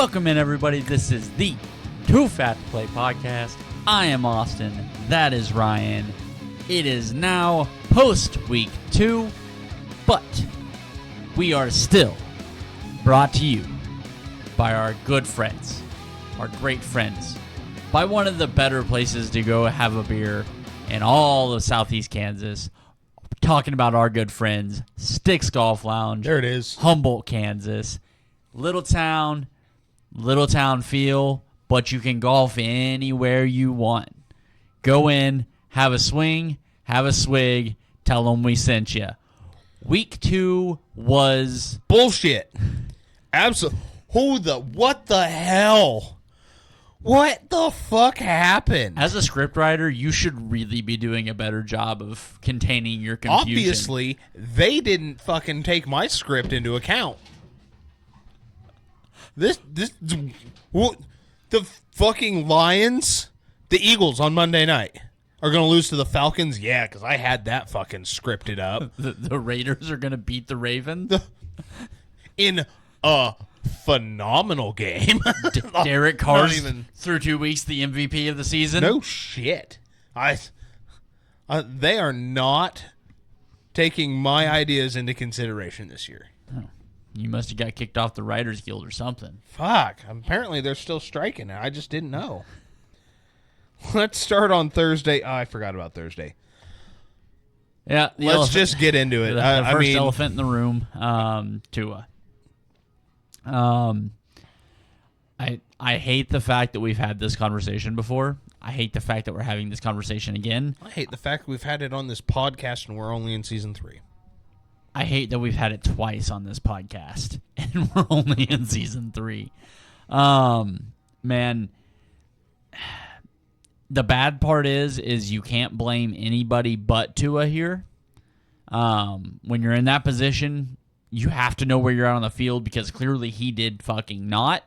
Welcome in, everybody. This is the Too Fat to Play podcast. I am Austin. That is Ryan. It is now post-week 2, but we are still brought to you by our good friends, our great friends, by one of the better places to go have a beer in all of Southeast Kansas. Talking about our good friends, Sticks Golf Lounge. There it is. Humboldt, Kansas. Little town feel, but you can golf anywhere you want. Go in, have a swing, have a swig, tell them we sent you. Week 2 was bullshit. Absolutely. What the hell? What the fuck happened? As a scriptwriter, you should really be doing a better job of containing your confusion. Obviously, they didn't fucking take my script into account. What, the fucking Lions, the Eagles on Monday night are going to lose to the Falcons? Yeah, because I had that fucking scripted up. The Raiders are going to beat the Ravens? In a phenomenal game. Derek Carr's through 2 weeks the MVP of the season? No shit. They are not taking my ideas into consideration this year. Oh. You must have got kicked off the Writers Guild or something. Fuck. Apparently they're still striking it. I just didn't know. Let's start on Thursday. Oh, I forgot about Thursday. Yeah. Let's just get into it. The first elephant in the room, Tua. I hate the fact that we've had this conversation before. I hate the fact that we're having this conversation again. I hate the fact we've had it on this podcast and we're only in season 3. I hate that we've had it twice on this podcast and we're only in season 3. Man, the bad part is you can't blame anybody but Tua here. When you're in that position, you have to know where you're at on the field because clearly he did fucking not.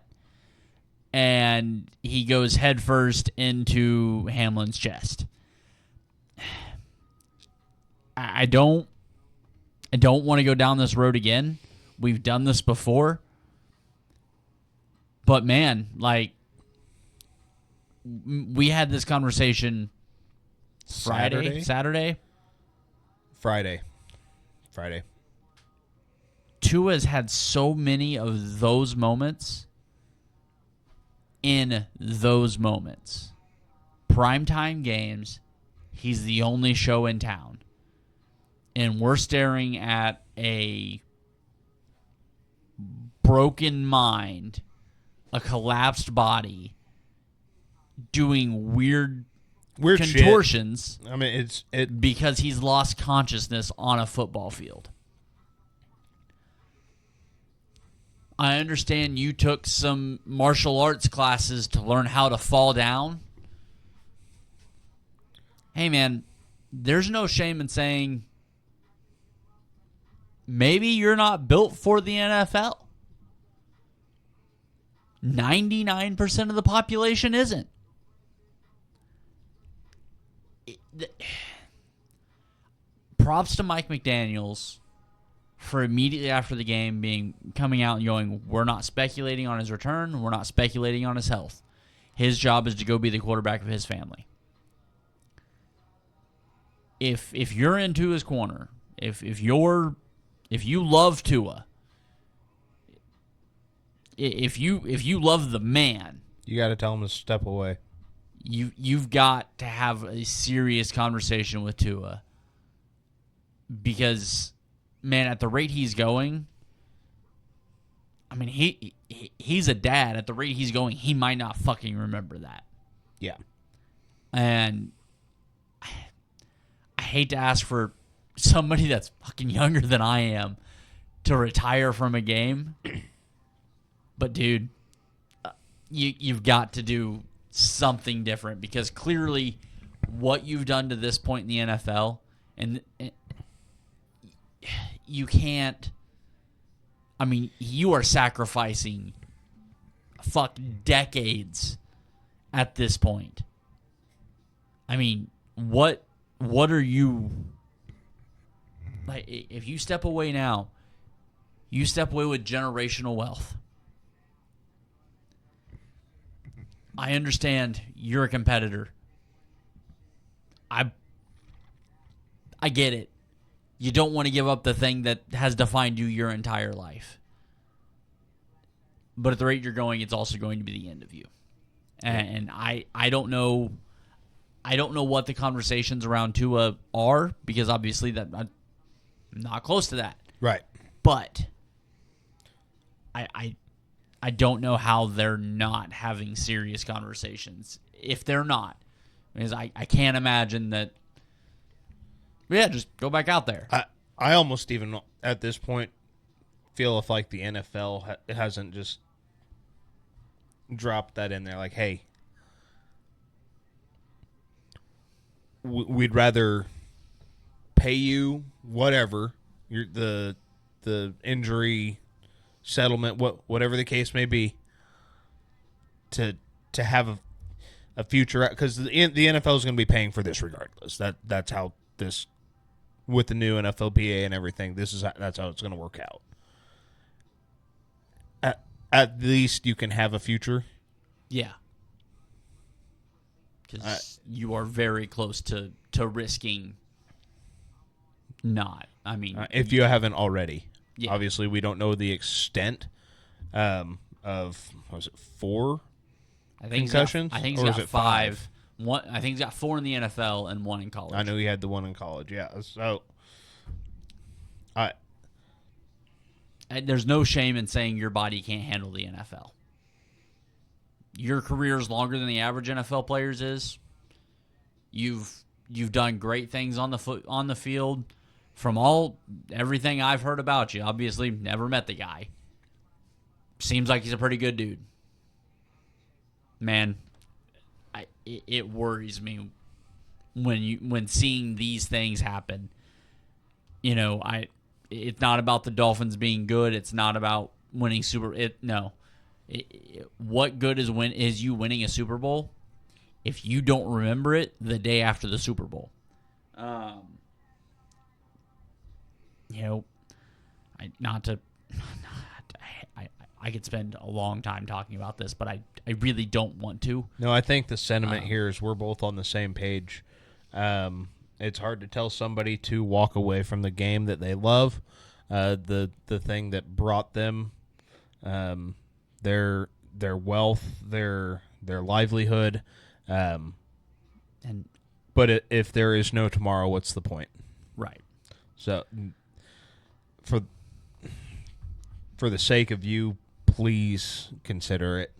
And he goes headfirst into Hamlin's chest. I don't want to go down this road again. We've done this before. But man, like, we had this conversation Saturday. Tua's had so many of those moments in those moments. Primetime games, he's the only show in town. And we're staring at a broken mind, a collapsed body, doing weird contortions. Shit. I mean, because he's lost consciousness on a football field. I understand you took some martial arts classes to learn how to fall down. Hey, man, there's no shame in saying maybe you're not built for the NFL. 99% of the population isn't. Props to Mike McDaniels for immediately after the game coming out and going, we're not speculating on his return, we're not speculating on his health. His job is to go be the quarterback of his family. If you're in Tua's corner, if you love Tua, if you love the man, you got to tell him to step away. You've got to have a serious conversation with Tua because, man, at the rate he's going, I mean, he's a dad. At the rate he's going, he might not fucking remember that. Yeah. And I hate to ask for somebody that's fucking younger than I am to retire from a game. But, dude, you've got to do something different because clearly what you've done to this point in the NFL, and you can't, I mean, you are sacrificing decades at this point. I mean, what are you, like, if you step away now, you step away with generational wealth. I understand you're a competitor. I get it. You don't want to give up the thing that has defined you your entire life. But at the rate you're going, it's also going to be the end of you. And I don't know what the conversations around Tua are, because obviously that I'm not close to that. Right. But I don't know how they're not having serious conversations. If they're not, because I can't imagine that. Yeah, just go back out there. I almost even at this point feel if like the NFL hasn't just dropped that in there, like, hey, we'd rather pay you whatever the injury settlement, whatever the case may be, to have a future, because the NFL is going to be paying for this regardless. That's how this, with the new NFLPA and everything, that's how it's going to work out. At least you can have a future. Yeah. Because you are very close to risking not. I mean, if you haven't already. Yeah. Obviously, we don't know the extent of, was it 4 concussions? I think he's got 5. One, I think he's got 4 in the NFL and 1 in college. I know he had the 1 in college, yeah. So, there's no shame in saying your body can't handle the NFL. Your career is longer than the average NFL player's is. You've done great things on the field. From everything I've heard about you, obviously never met the guy. Seems like he's a pretty good dude. Man, it worries me when seeing these things happen. You know, it's not about the Dolphins being good. It's not about winning what good is you winning a Super Bowl if you don't remember it the day after the Super Bowl? You know, I could spend a long time talking about this, but I really don't want to. No, I think the sentiment here is we're both on the same page. It's hard to tell somebody to walk away from the game that they love, the thing that brought them their wealth, their livelihood. But if there is no tomorrow, what's the point? Right. So, for the sake of you, please consider it.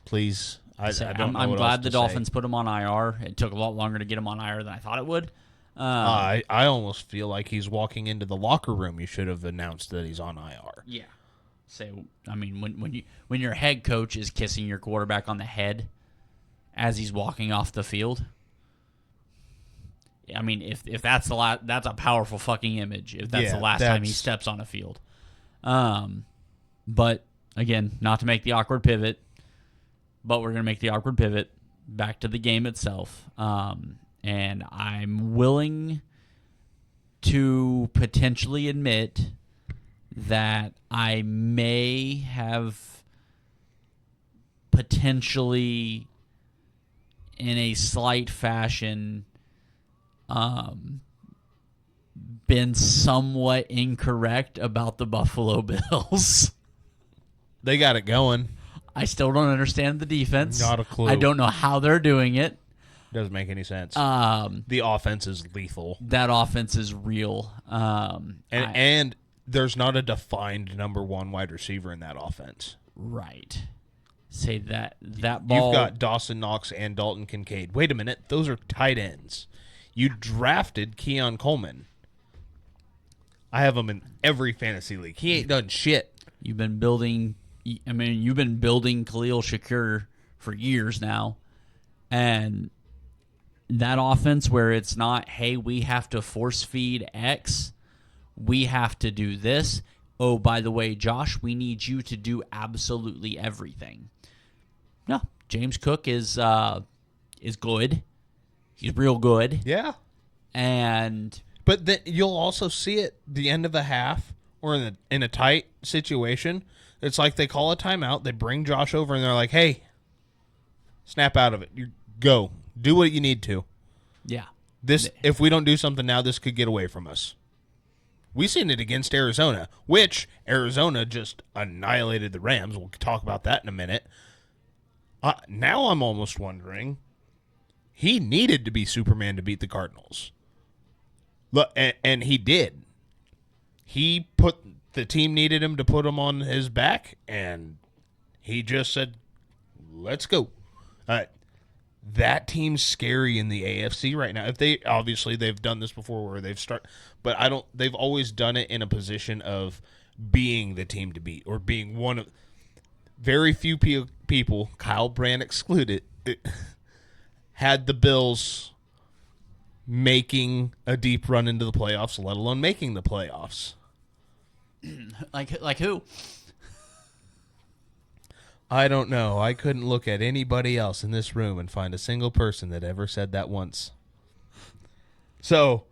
Please. I'm glad the Dolphins put him on IR. It took a lot longer to get him on IR than I thought it would. I almost feel like he's walking into the locker room. You should have announced that he's on IR. Yeah. So, I mean, when your head coach is kissing your quarterback on the head as he's walking off the field, I mean, if that's that's a powerful fucking image. If that's the last time he steps on a field. But again, not to make the awkward pivot, but we're gonna make the awkward pivot back to the game itself. And I'm willing to potentially admit that I may have potentially, in a slight fashion, been somewhat incorrect about the Buffalo Bills. They got it going. I still don't understand the defense. Not a clue. I don't know how they're doing it. Doesn't make any sense. The offense is lethal. That offense is real. And there's not a defined number 1 wide receiver in that offense. Right. Say that ball. You've got Dawson Knox and Dalton Kincaid. Wait a minute. Those are tight ends. You drafted Keon Coleman. I have him in every fantasy league. He ain't done shit. You've been building Khalil Shakir for years now. And that offense where it's not, hey, we have to force feed X, we have to do this. Oh, by the way, Josh, we need you to do absolutely everything. No, James Cook is good. He's real good. Yeah. But then you'll also see it the end of a half or in a tight situation. It's like they call a timeout, they bring Josh over, and they're like, hey, Snap out of it. You go. Do what you need to. Yeah. If we don't do something now, this could get away from us. We seen it against Arizona, which Arizona just annihilated the Rams. We'll talk about that in a minute. Now I'm almost wondering, he needed to be Superman to beat the Cardinals. Look, and he did. The team needed him to put him on his back, and he just said, let's go. That team's scary in the AFC right now. If they've done this before where they've always done it in a position of being the team to beat or being one of very few people, Kyle Brandt excluded, had the Bills making a deep run into the playoffs, let alone making the playoffs. Like who? I don't know. I couldn't look at anybody else in this room and find a single person that ever said that once. So,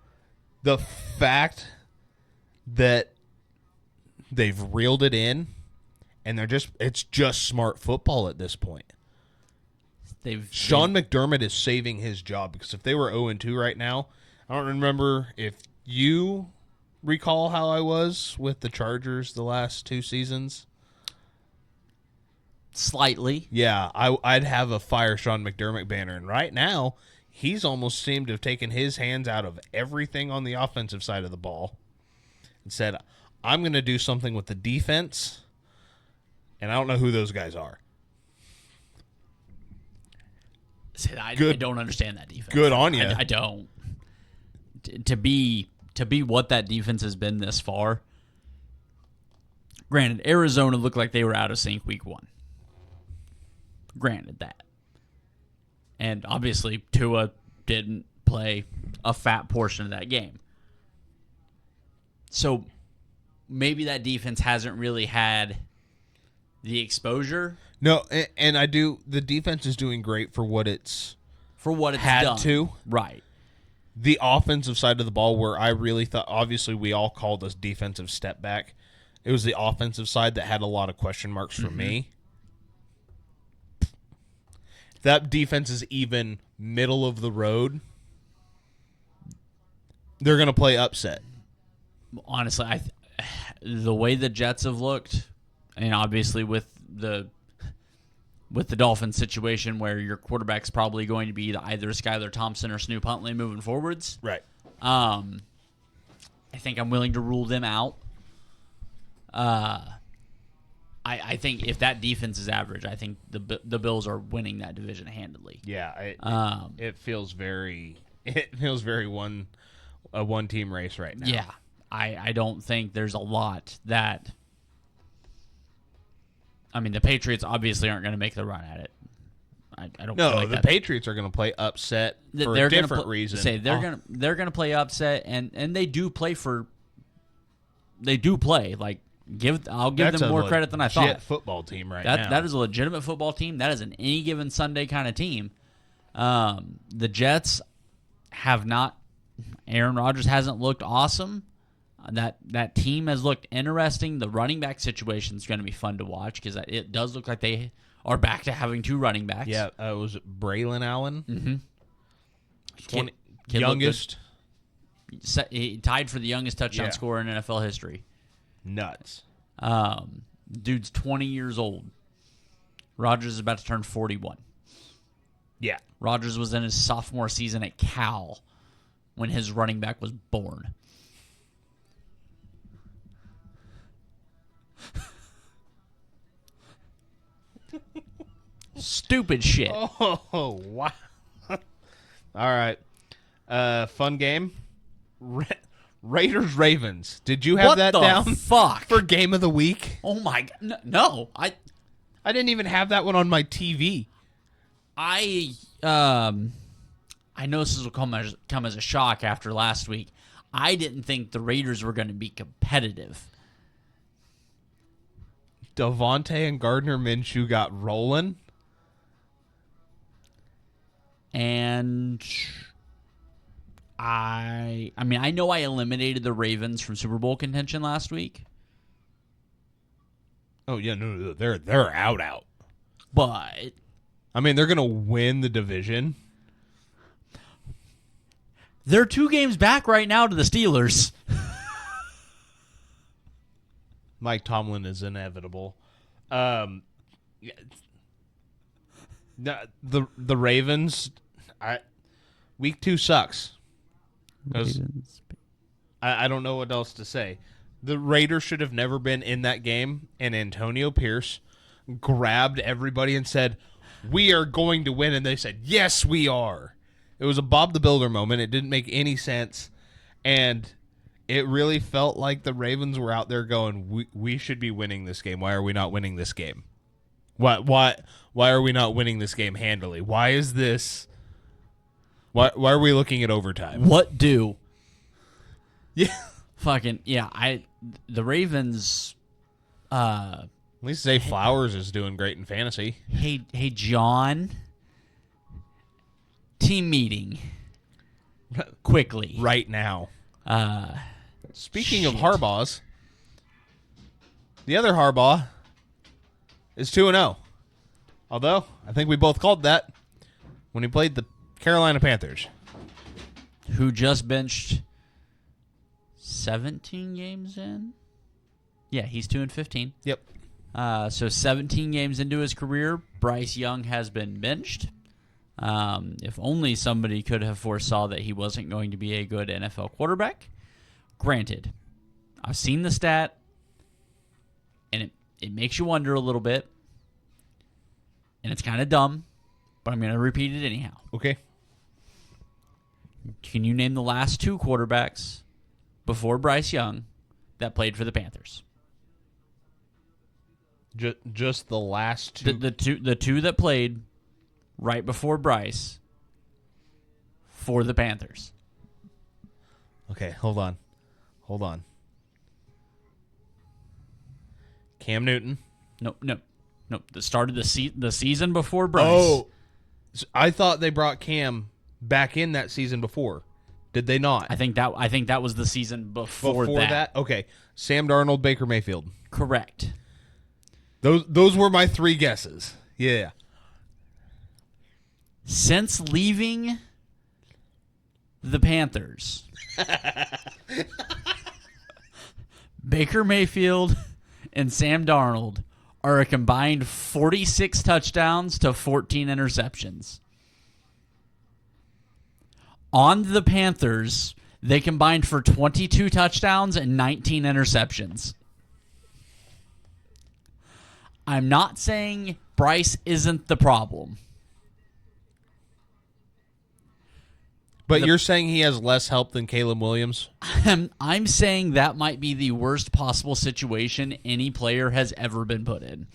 the fact that they've reeled it in and it's just smart football at this point. Sean McDermott is saving his job because if they were 0-2 right now, I don't remember if you recall how I was with the Chargers the last 2 seasons. Slightly. Yeah, I'd have a fire Sean McDermott banner. And right now, he's almost seemed to have taken his hands out of everything on the offensive side of the ball and said, I'm going to do something with the defense. And I don't know who those guys are. I don't understand that defense. Good on you. I don't. To be what that defense has been this far. Granted, Arizona looked like they were out of sync week 1. Granted that. And obviously, Tua didn't play a fat portion of that game. So maybe that defense hasn't really had the exposure. No, and I do. The defense is doing great for what it's had done. to. Right. The offensive side of the ball, where I really thought, obviously, we all called this defensive step back. It was the offensive side that had a lot of question marks for me. That defense is even middle of the road. They're going to play upset. Honestly, the way the Jets have looked, and obviously with the Dolphins situation where your quarterback's probably going to be either Skylar Thompson or Snoop Huntley moving forwards. Right. I think I'm willing to rule them out. I think if that defense is average, I think the Bills are winning that division handily. Yeah, it feels very a one team race right now. Yeah, I don't think there's a lot that. I mean, the Patriots obviously aren't going to make the run at it. I don't. No, feel like the Patriots are going to play upset for a different reason. They're going to play upset, and they do play for. They do play like. I'll give them more credit than I thought. That's a football team now. That is a legitimate football team. That is an any given Sunday kind of team. The Jets have not. Aaron Rodgers hasn't looked awesome. That team has looked interesting. The running back situation is going to be fun to watch because it does look like they are back to having 2 running backs. Yeah, it was Braylon Allen. Mm-hmm. Youngest. He tied for the youngest touchdown scorer in NFL history. Nuts. Dude's 20 years old. Rodgers is about to turn 41. Yeah. Rodgers was in his sophomore season at Cal when his running back was born. Stupid shit. Oh, wow. All right. Fun game. Raiders Ravens. Did you have What that the down? fuck? For game of the week? Oh my god. No. I didn't even have that one on my TV. I know this will come as a shock after last week. I didn't think the Raiders were going to be competitive. Devontae and Gardner Minshew got rolling. And I mean, I know I eliminated the Ravens from Super Bowl contention last week. Oh yeah, no, they're out. But I mean, they're going to win the division. They're 2 games back right now to the Steelers. Mike Tomlin is inevitable. Yeah, the Ravens, week 2 sucks. Ravens. I don't know what else to say. The Raiders should have never been in that game, and Antonio Pierce grabbed everybody and said, "We are going to win," and they said, "Yes, we are." It was a Bob the Builder moment. It didn't make any sense, and it really felt like the Ravens were out there going, we should be winning this game. Why are we not winning this game? Why are we not winning this game handily? Why is this? Why are we looking at overtime? What do? Yeah. Fucking, yeah, the Ravens, At least Zay Flowers is doing great in fantasy. hey, John, team meeting, quickly. Right now. Speaking of Shit. Harbaughs, the other Harbaugh is 2-0. Although, I think we both called that when he played the Carolina Panthers. Who just benched 17 games in? Yeah, he's 2-15. Yep. So 17 games into his career, Bryce Young has been benched. If only somebody could have foresaw that he wasn't going to be a good NFL quarterback. Granted, I've seen the stat, and it makes you wonder a little bit, and it's kind of dumb, but I'm going to repeat it anyhow. Okay. Can you name the last 2 quarterbacks before Bryce Young that played for the Panthers? Just the last 2. The two that played right before Bryce for the Panthers. Okay, hold on. Cam Newton. No. The start of the season before Bryce. Oh, I thought they brought Cam back in that season before. Did they not? I think that was the season before that. Okay. Sam Darnold, Baker Mayfield. Correct. Those were my 3 guesses. Yeah. Since leaving the Panthers, Baker Mayfield and Sam Darnold are a combined 46 touchdowns to 14 interceptions. On the Panthers, they combined for 22 touchdowns and 19 interceptions. I'm not saying Bryce isn't the problem. But you're saying he has less help than Caleb Williams? I'm saying that might be the worst possible situation any player has ever been put in.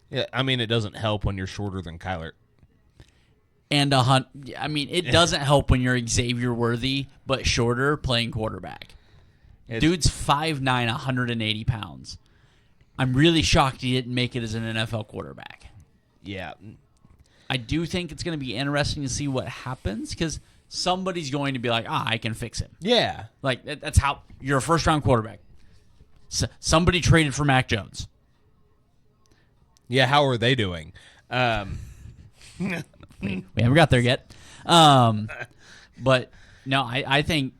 Yeah, I mean, it doesn't help when you're shorter than Kyler. And it doesn't help when you're Xavier Worthy, but shorter, playing quarterback. Dude's 5'9", 180 pounds. I'm really shocked he didn't make it as an NFL quarterback. Yeah. I do think it's going to be interesting to see what happens because somebody's going to be like, I can fix him. Yeah. Like, that's how you're a first-round quarterback. Somebody traded for Mac Jones. Yeah, how are they doing? We haven't got there yet. But, no, I think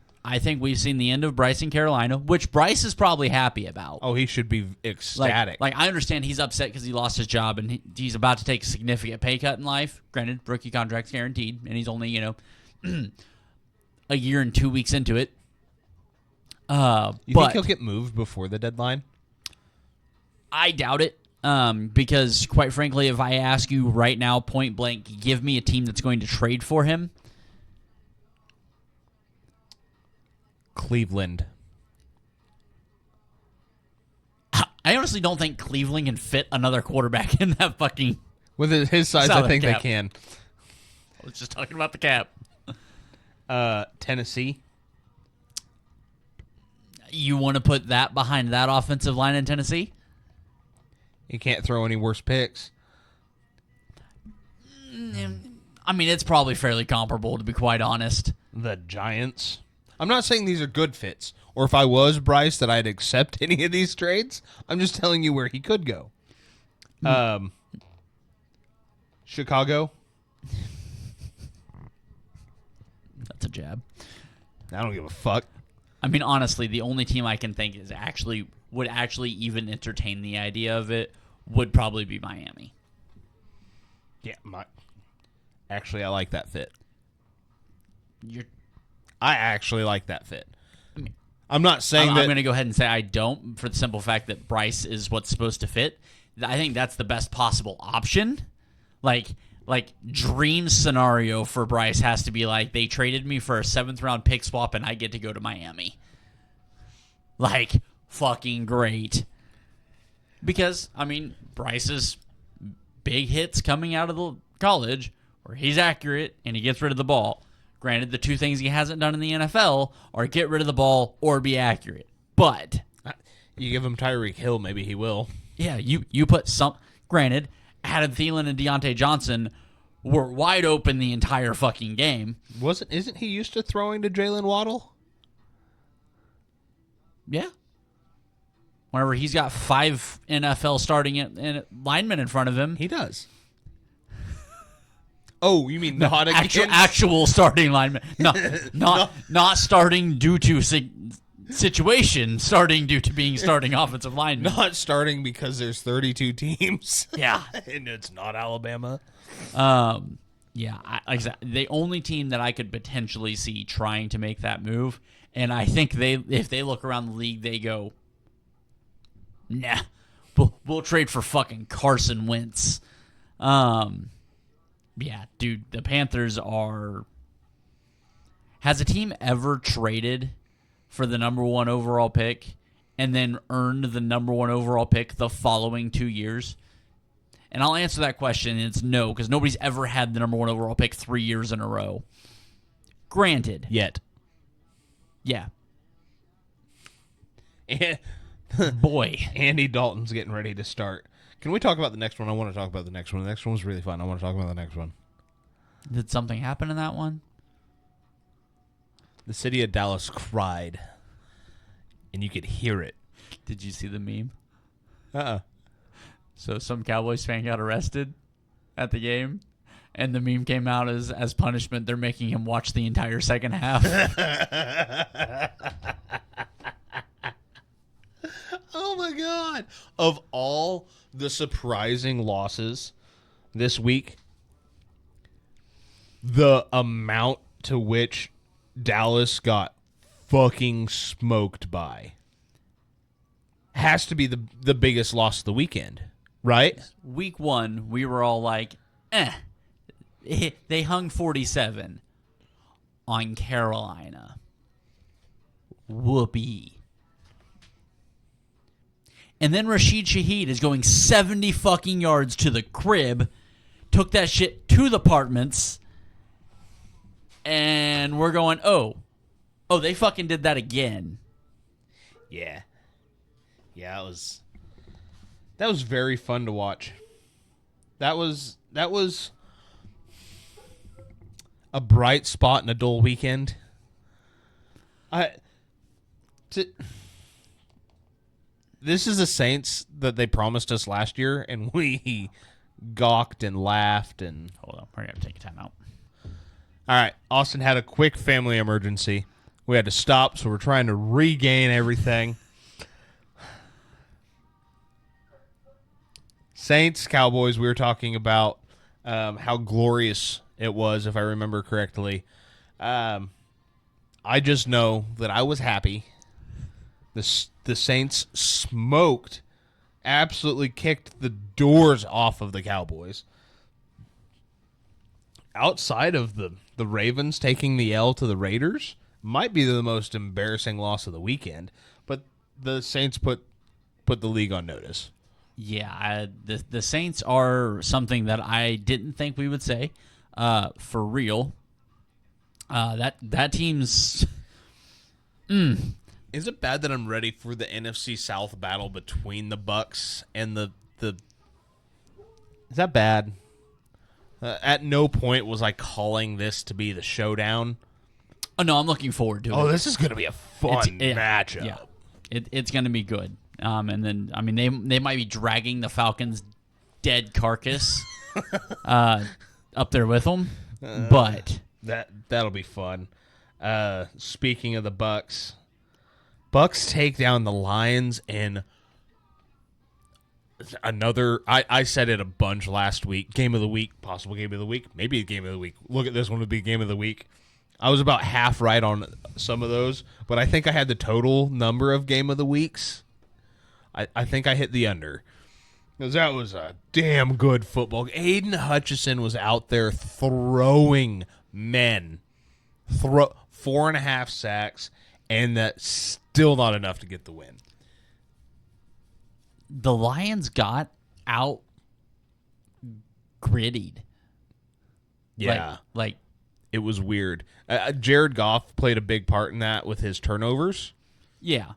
we've seen the end of Bryce in Carolina, which Bryce is probably happy about. Oh, he should be ecstatic. Like I understand he's upset because he lost his job and he's about to take a significant pay cut in life. Granted, rookie contract's guaranteed, and he's only, a year and 2 weeks into it. You think he'll get moved before the deadline? I doubt it. Because, quite frankly, if I ask you right now, point blank, give me a team that's going to trade for him. Cleveland. I honestly don't think Cleveland can fit another quarterback in that fucking... With his size, I think they can. I was just talking about the cap. Tennessee. You want to put that behind that offensive line in Tennessee? You can't throw any worse picks. I mean, it's probably fairly comparable, to be quite honest. The Giants. I'm not saying these are good fits, or if I was Bryce, that I'd accept any of these trades. I'm just telling you where he could go. Chicago. That's a jab. I don't give a fuck. I mean, honestly, the only team I can think would actually even entertain the idea of it would probably be Miami. Yeah, actually, I like that fit. You're I actually like that fit. I mean, I'm not saying I'm that. going to go ahead and say I don't, for the simple fact that Bryce is what's supposed to fit. I think that's the best possible option. Like dream scenario for Bryce has to be like they traded me for a 7th round pick swap and I get to go to Miami. Like fucking great. Because I mean, Bryce's big hits coming out of the college where he's accurate and he gets rid of the ball. Granted, the two things he hasn't done in the NFL are get rid of the ball or be accurate. But You give him Tyreek Hill, maybe he will. yeah, you put some. Granted, Adam Thielen and Deontay Johnson were wide open the entire fucking game. Isn't he used to throwing to Jalen Waddle? Yeah. Whenever he's got 5 NFL starting linemen in front of him. He does. Oh, you mean not against? Actual starting linemen. Not starting due to situation, starting due to being starting offensive linemen. Not starting because there's 32 teams. Yeah. And it's not Alabama. Yeah, exactly. The only team that I could potentially see trying to make that move, and I think if they look around the league, they go, nah, we'll trade for fucking Carson Wentz. Yeah, dude, the Panthers are... Has a team ever traded for the number 1 overall pick and then earned the number 1 overall pick the following 2 years? And I'll answer that question, and it's no, because nobody's ever had the number 1 overall pick 3 years in a row. Granted. Yet. Yeah. And Boy. Andy Dalton's getting ready to start. Can we talk about the next one? I want to talk about the next one. The next one was really fun. I want to talk about the next one. Did something happen in that one? The city of Dallas cried, and you could hear it. Did you see the meme? Uh-uh. So some Cowboys fan got arrested at the game, and the meme came out as punishment. They're making him watch the entire second half. Oh, my God. Of all the surprising losses this week, the amount to which Dallas got fucking smoked by has to be the biggest loss of the weekend, right? Week 1, we were all like, They hung 47 on Carolina. Whoopee. And then Rashid Shaheed is going 70 fucking yards to the crib, took that shit to the apartments, and we're going, oh, they fucking did that again. Yeah. Yeah, that was very fun to watch. That was a bright spot in a dull weekend. This is the Saints that they promised us last year, and we gawked and laughed. And Hold on, we're going to take a timeout. all right, Austin had a quick family emergency. We had to stop, so we're trying to regain everything. Saints, Cowboys, we were talking about how glorious it was, if I remember correctly. I just know that I was happy. The Saints smoked, absolutely kicked the doors off of the Cowboys. Outside of the Ravens taking the L to the Raiders, might be the most embarrassing loss of the weekend. But the Saints put the league on notice. Yeah, the Saints are something that I didn't think we would say. For real. That team's... Is it bad that I'm ready for the NFC South battle between the Bucks and the? Is that bad? At no point was I calling this to be the showdown. Oh, no, I'm looking forward to it. Oh, this is going to be a fun matchup. Yeah, it's going to be good. And then, I mean, they might be dragging the Falcons' dead carcass up there with them. But that'll be fun. Speaking of the Bucks take down the Lions in another. I said it a bunch last week. Game of the week, possible game of the week, maybe a game of the week. Look at this one would be game of the week. I was about half right on some of those, but I think I had the total number of game of the weeks. I think I hit the under. Because that was a damn good football. Aiden Hutchinson was out there throwing men. 4.5 sacks, and that's still not enough to get the win. the Lions got out grittied. Yeah. Like It was weird. Jared Goff played a big part in that with his turnovers. yeah.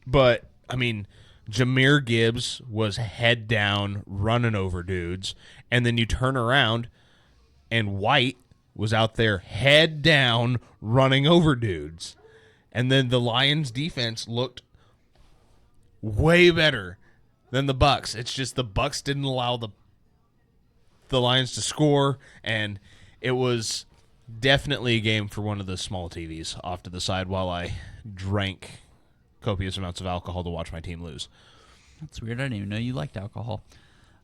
But, I mean, Jahmyr Gibbs was head down running over dudes. And then you turn around and White was out there head down running over dudes. And then the Lions defense looked way better than the Bucks. It's just the Bucks didn't allow the Lions to score, and it was definitely a game for one of the small TVs off to the side while I drank copious amounts of alcohol to watch my team lose. That's weird. I didn't even know you liked alcohol.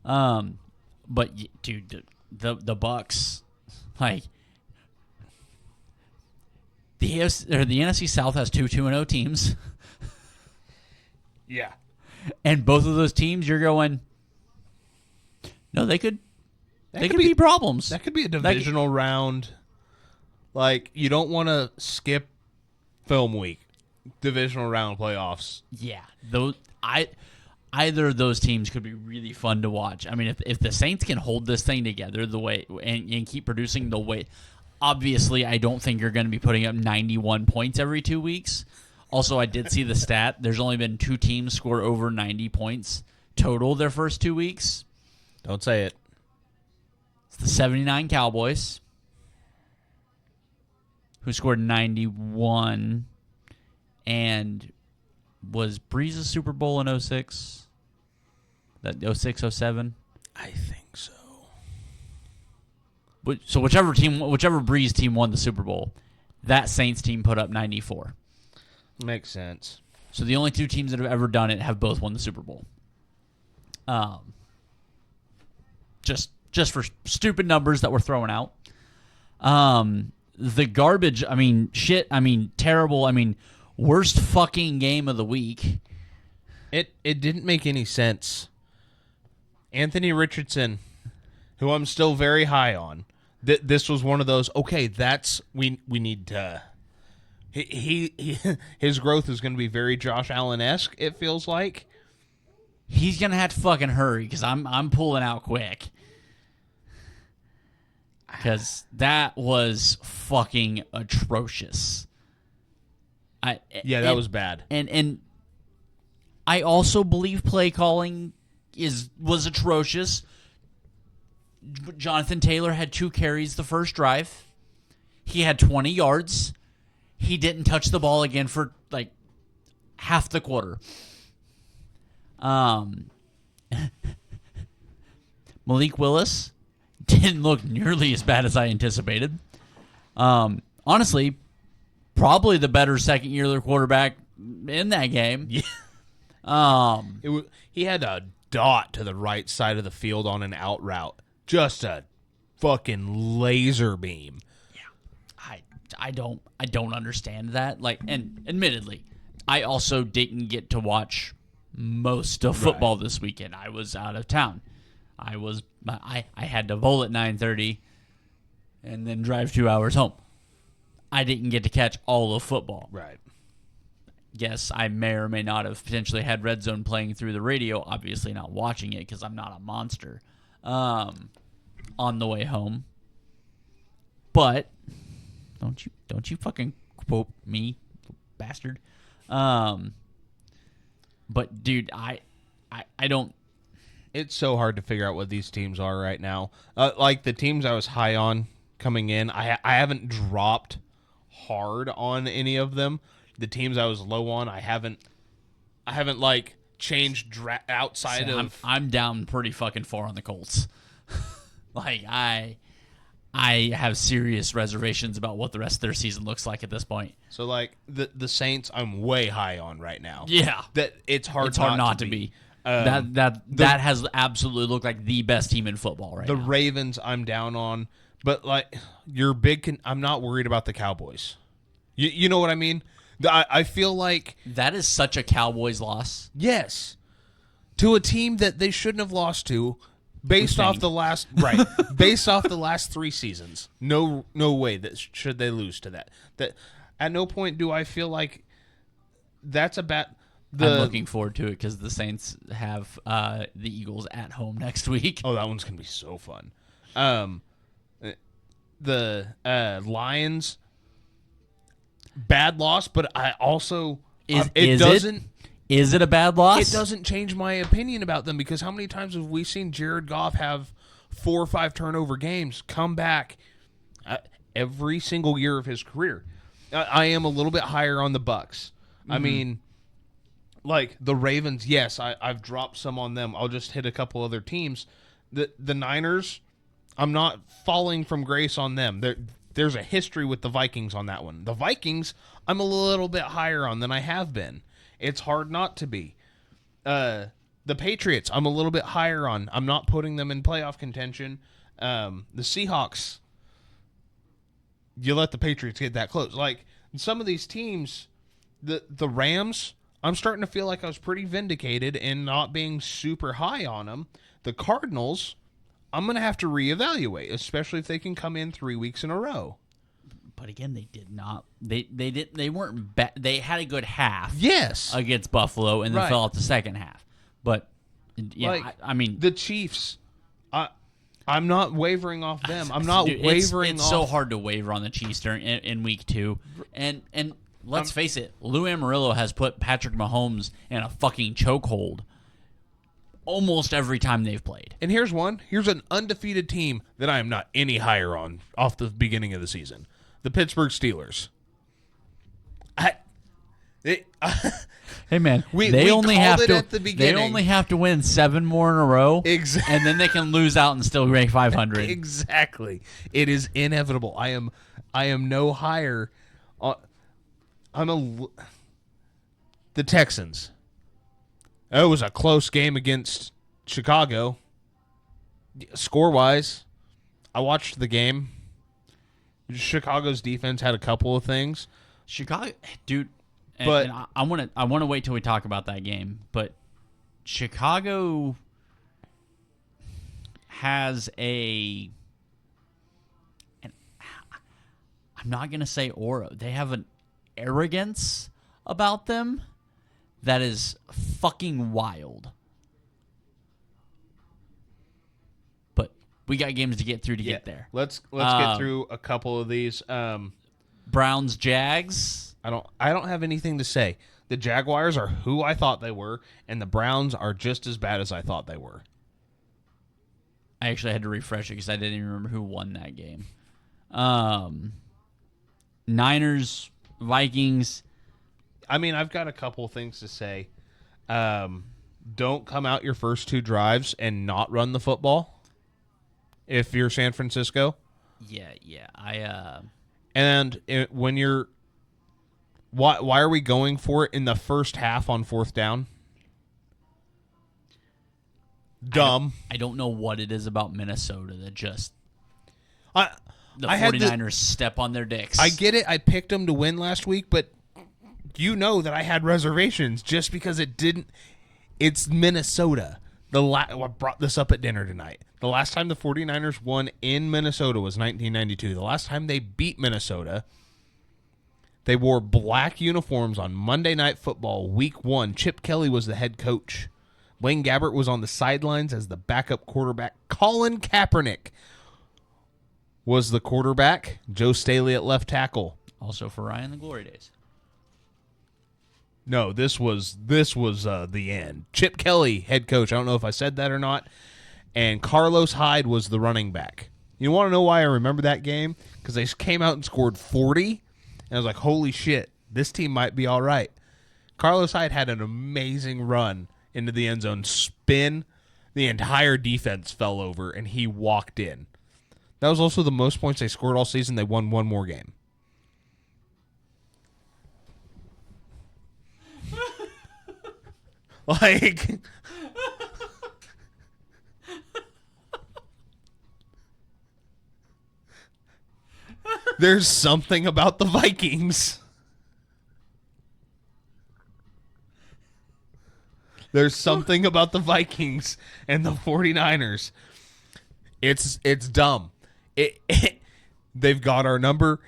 But dude, the Bucks, like the NFC South has two 2-0 teams, Yeah. and both of those teams, you're going, no, they could could be problems. That could be a divisional round. Like, you don't want to skip film week. Divisional round playoffs. Yeah, either of those teams could be really fun to watch. I mean, if the Saints can hold this thing together the way and keep producing the way, obviously, I don't think you're going to be putting up 91 points every 2 weeks. Also, I did see the stat. There's only been 2 teams score over 90 points total their first 2 weeks. Don't say it. It's the 79 Cowboys, who scored 91, and was Breeze a Super Bowl in 06? That 06, 07? I think so. So whichever Breeze team won the Super Bowl, that Saints team put up 94. Makes sense. So the only 2 teams that have ever done it have both won the Super Bowl. Just for stupid numbers that we're throwing out. The garbage, terrible, worst fucking game of the week. It didn't make any sense. Anthony Richardson, who I'm still very high on, this was one of those. Okay, we need to. His growth is going to be very Josh Allen-esque. It feels like He's gonna have to fucking hurry because I'm pulling out quick. Because that was fucking atrocious. That was bad. And I also believe play calling was atrocious. Jonathan Taylor had 2 carries the first drive. He had 20 yards. He didn't touch the ball again for like half the quarter. Malik Willis didn't look nearly as bad as I anticipated. Honestly, probably the better second-year quarterback in that game. Yeah. He had a dot to the right side of the field on an out route. Just a fucking laser beam. Yeah. I don't understand that. Like, and admittedly, I also didn't get to watch most of football this weekend. I was out of town. I had to bowl at 9:30 and then drive 2 hours home. I didn't get to catch all of football. Right. Yes, I may or may not have potentially had Red Zone playing through the radio. Obviously not watching it because I'm not a monster on the way home. But don't you fucking quote me, bastard. But dude, I don't. It's so hard to figure out what these teams are right now. Like the teams I was high on coming in, I haven't dropped hard on any of them. The teams I was low on, I haven't like change outside of. I'm down pretty fucking far on the Colts. Like I have serious reservations about what the rest of their season looks like at this point. So like the Saints, I'm way high on right now. Yeah, that it's hard. It's hard not to be. That has absolutely looked like the best team in football right now. The Ravens, I'm down on, but like your big. I'm not worried about the Cowboys. You know what I mean? I feel like that is such a Cowboys loss. Yes, to a team that they shouldn't have lost to, based off the last based off the last 3 seasons. No way that should they lose to that. That at no point do I feel like that's a bad. I'm looking forward to it because the Saints have the Eagles at home next week. Oh, that one's gonna be so fun. The Lions. Bad loss, but I also Is it a bad loss? It doesn't change my opinion about them because how many times have we seen Jared Goff have 4 or 5 turnover games, come back every single year of his career? I am a little bit higher on the Bucks. Mm-hmm. I mean, like the Ravens, yes, I've dropped some on them. I'll just hit a couple other teams. The Niners, I'm not falling from grace on them. There's a history with the Vikings on that one. The Vikings, I'm a little bit higher on than I have been. It's hard not to be. The Patriots, I'm a little bit higher on. I'm not putting them in playoff contention. The Seahawks, you let the Patriots get that close. Like some of these teams, the Rams, I'm starting to feel like I was pretty vindicated in not being super high on them. The Cardinals, I'm going to have to reevaluate, especially if they can come in 3 weeks in a row. But again, they did not. They weren't. They had a good half. Yes, against Buffalo, and then fell out the second half. But yeah, like, I mean the Chiefs. I'm not wavering off them. I'm not wavering. It's so hard to waver on the Chiefs during in week 2, and let's face it, Lou Amarillo has put Patrick Mahomes in a fucking chokehold almost every time they've played. And here's an undefeated team that I am not any higher on off the beginning of the season. The Pittsburgh Steelers. Hey man, they only have to win 7 more in a row, exactly, and then they can lose out and still rank 500. Exactly, it is inevitable. I am no higher. The Texans. It was a close game against Chicago. Score-wise, I watched the game. Chicago's defense had a couple of things. Chicago, dude, but and I want to wait till we talk about that game. But Chicago has I'm not gonna say aura. They have an arrogance about them that is fucking wild. But we got games to get through to get there. Let's get through a couple of these. Browns, Jags. I don't have anything to say. The Jaguars are who I thought they were, and the Browns are just as bad as I thought they were. I actually had to refresh it because I didn't even remember who won that game. Niners, Vikings. I mean, I've got a couple of things to say. Don't come out your first 2 drives and not run the football if you're San Francisco. Yeah. When you're... Why are we going for it in the first half on 4th down? Dumb. I don't know what it is about Minnesota that just... The 49ers step on their dicks. I get it. I picked them to win last week, but you know that I had reservations just because it didn't. It's Minnesota. I brought this up at dinner tonight. The last time the 49ers won in Minnesota was 1992. The last time they beat Minnesota, they wore black uniforms on Monday Night Football, Week 1. Chip Kelly was the head coach. Blaine Gabbert was on the sidelines as the backup quarterback. Colin Kaepernick was the quarterback. Joe Staley at left tackle. Also for Ryan, the glory days. No, this was the end. Chip Kelly, head coach. I don't know if I said that or not. And Carlos Hyde was the running back. You want to know why I remember that game? Because they came out and scored 40, and I was like, holy shit, this team might be all right. Carlos Hyde had an amazing run into the end zone, spin. The entire defense fell over, and he walked in. That was also the most points they scored all season. They won one more game. Like, there's something about the Vikings. There's something about the Vikings and the 49ers. It's dumb. They've got our number.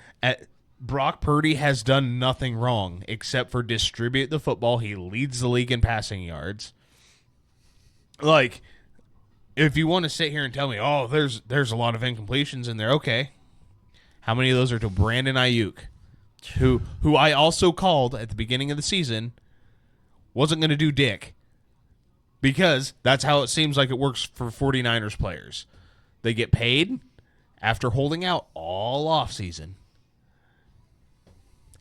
Brock Purdy has done nothing wrong except for distribute the football. He leads the league in passing yards. Like, if you want to sit here and tell me, oh, there's a lot of incompletions in there, okay. How many of those are to Brandon Ayuk, who I also called at the beginning of the season wasn't going to do dick, because that's how it seems like it works for 49ers players. They get paid after holding out all offseason,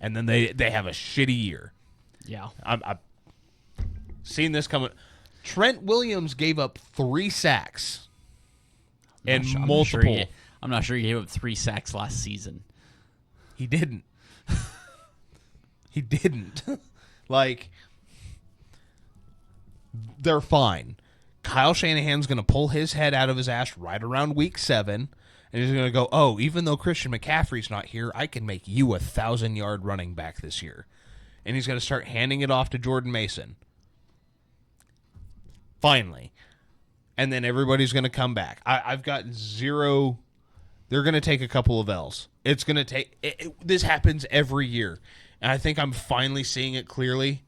and then they have a shitty year. Yeah. I've seen this coming. Trent Williams gave up 3 sacks and multiple. I'm not sure he gave up 3 sacks last season. He didn't. He didn't. Like, they're fine. Kyle Shanahan's going to pull his head out of his ass right around week 7, and he's going to go, oh, even though Christian McCaffrey's not here, I can make you a 1,000-yard running back this year. And he's going to start handing it off to Jordan Mason. Finally. And then everybody's going to come back. I've got zero. They're going to take a couple of L's. It's going to take. This happens every year. And I think I'm finally seeing it clearly.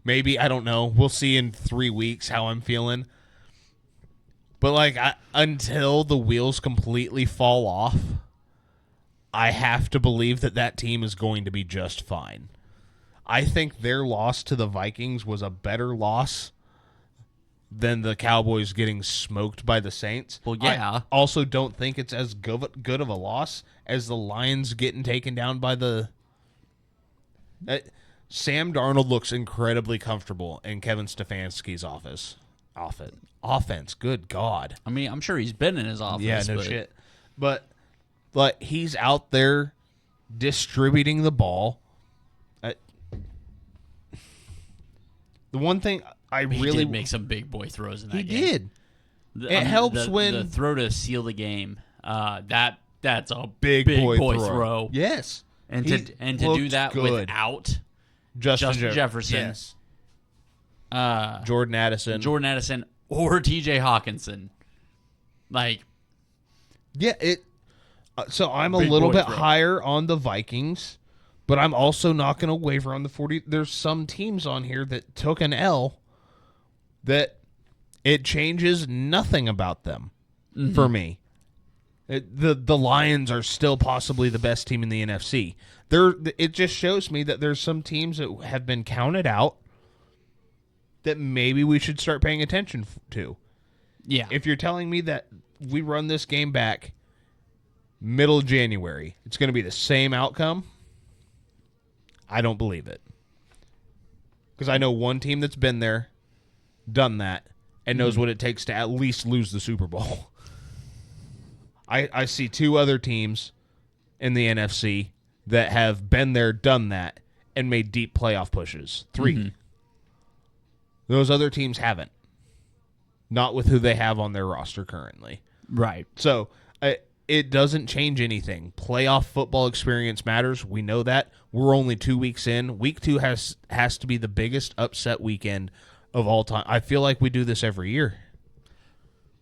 Maybe, I don't know. We'll see in 3 weeks how I'm feeling. But, like, until the wheels completely fall off, I have to believe that team is going to be just fine. I think their loss to the Vikings was a better loss than the Cowboys getting smoked by the Saints. Well, yeah. I also don't think it's as good of a loss as the Lions getting taken down by the... Sam Darnold looks incredibly comfortable in Kevin Stefanski's offense. Good God. I mean, I'm sure he's been in his office. Yeah, no shit. But he's out there distributing the ball. The one thing He did make some big boy throws in that game. He did. It helps when the throw to seal the game. That's a big boy throw. Yes, and to do that good. without Justin Jefferson, yes. Jordan Addison, or T.J. Hawkinson, like, yeah, it. So I'm a little bit higher on the Vikings, but I'm also not going to waver on the 40. There's some teams on here that took an L that it changes nothing about them for me. The Lions are still possibly the best team in the NFC. It just shows me that there's some teams that have been counted out that maybe we should start paying attention to. Yeah. If you're telling me that we run this game back middle of January, it's going to be the same outcome, I don't believe it. Because I know one team that's been there, done that, and knows what it takes to at least lose the Super Bowl. I see 2 other teams in the NFC that have been there, done that, and made deep playoff pushes. 3. Mm-hmm. Those other teams haven't. Not with who they have on their roster currently. Right. So it doesn't change anything. Playoff football experience matters. We know that. We're only 2 weeks in. Week 2 has to be the biggest upset weekend of all time. I feel like we do this every year.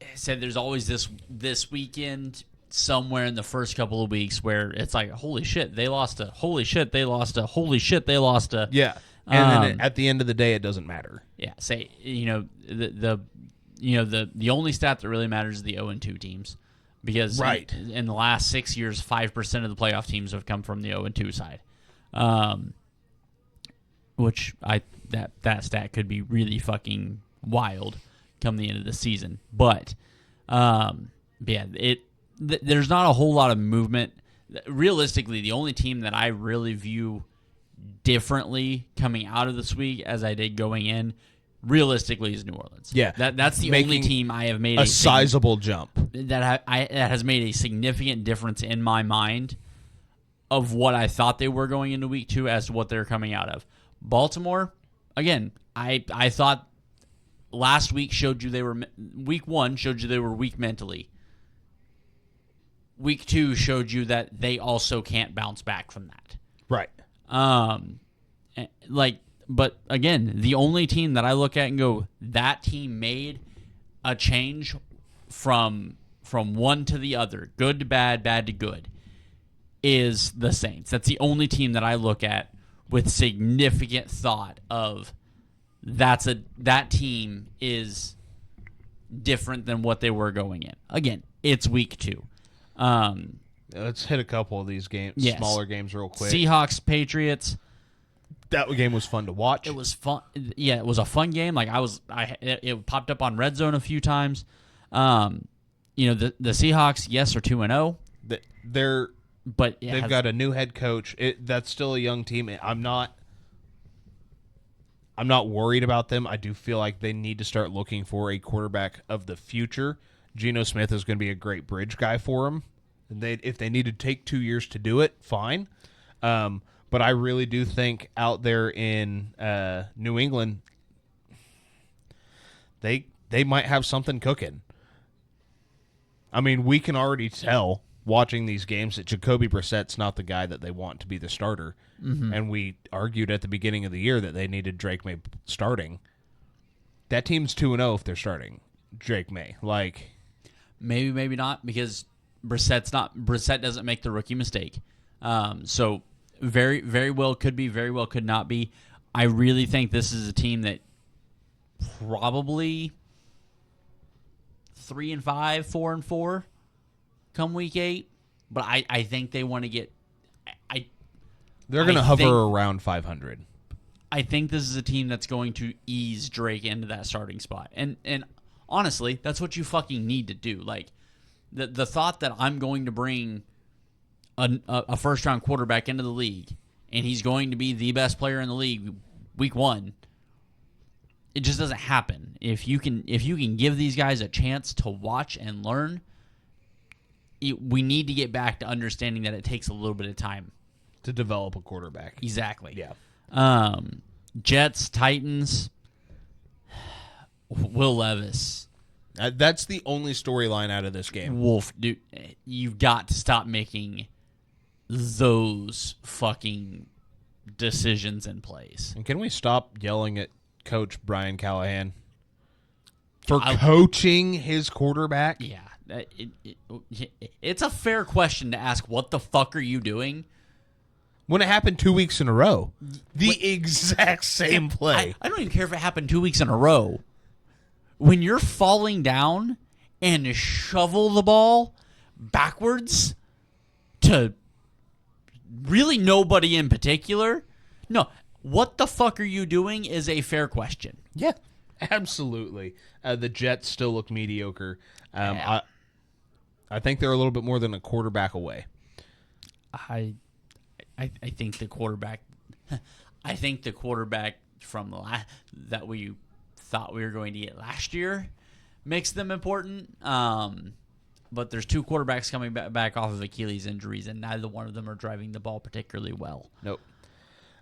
I said there's always this weekend somewhere in the first couple of weeks where it's like, holy shit, they lost a holy shit, they lost a holy shit, they lost a... Yeah. And then at the end of the day, it doesn't matter. Yeah. Say, the only stat that really matters is the 0-2 teams. Because right. in the last 6 years, 5% of the playoff teams have come from the 0-2 side. Which that stat could be really fucking wild come the end of the season. But there's not a whole lot of movement. Realistically, the only team that I really view differently coming out of this week as I did going in realistically is New Orleans. Yeah. That's the only Making team I have made a sizable jump. that has made a significant difference in my mind of what I thought they were going into week 2 as to what they're coming out of. Baltimore, again, I thought last week showed you they were week 1 showed you they were weak mentally. Week 2 showed you that they also can't bounce back from that. Right. But again, the only team that I look at and go, that team made a change from one to the other, good to bad, bad to good, is the Saints. That's the only team that I look at with significant thought of that team is different than what they were going in. Again, it's week 2. Let's hit a couple of these games, Yes. smaller games, real quick. Seahawks, Patriots. That game was fun to watch. It was fun. Yeah, it was a fun game. Like it popped up on Red Zone a few times. The Seahawks, yes, are 2-0, but They've got a new head coach. That's still a young team. I'm not worried about them. I do feel like they need to start looking for a quarterback of the future. Geno Smith is going to be a great bridge guy for them. If they need to take 2 years to do it, fine. But I really do think out there in New England, they might have something cooking. I mean, we can already tell watching these games that Jacoby Brissett's not the guy that they want to be the starter. Mm-hmm. And we argued at the beginning of the year that they needed Drake May starting. That team's 2-0 if they're starting Drake May. Maybe, maybe not, because Brissett doesn't make the rookie mistake. So very, very well could be, very well could not be. I really think this is a team that probably 3-5, 4-4 come week 8. But I think they want to get. They're going to hover around 500. I think this is a team that's going to ease Drake into that starting spot. And honestly, that's what you fucking need to do. The thought that I'm going to bring a first-round quarterback into the league and he's going to be the best player in the league week 1, it just doesn't happen. If you can give these guys a chance to watch and learn, we need to get back to understanding that it takes a little bit of time to develop a quarterback. Exactly. Yeah. Jets, Titans, Will Levis. That's the only storyline out of this game. Wolf, dude, you've got to stop making those fucking decisions in place. And can we stop yelling at Coach Brian Callahan for coaching his quarterback? Yeah. It's a fair question to ask, what the fuck are you doing? When it happened 2 weeks in a row. The exact same play. I don't even care if it happened 2 weeks in a row. When you're falling down and shovel the ball backwards to really nobody in particular, no, what the fuck are you doing is a fair question. Yeah, absolutely. The Jets still look mediocre. I think they're a little bit more than a quarterback away. I think the quarterback. I think the quarterback from that we thought we were going to get last year makes them important. But there's 2 quarterbacks coming back off of Achilles injuries, and neither one of them are driving the ball particularly well. Nope.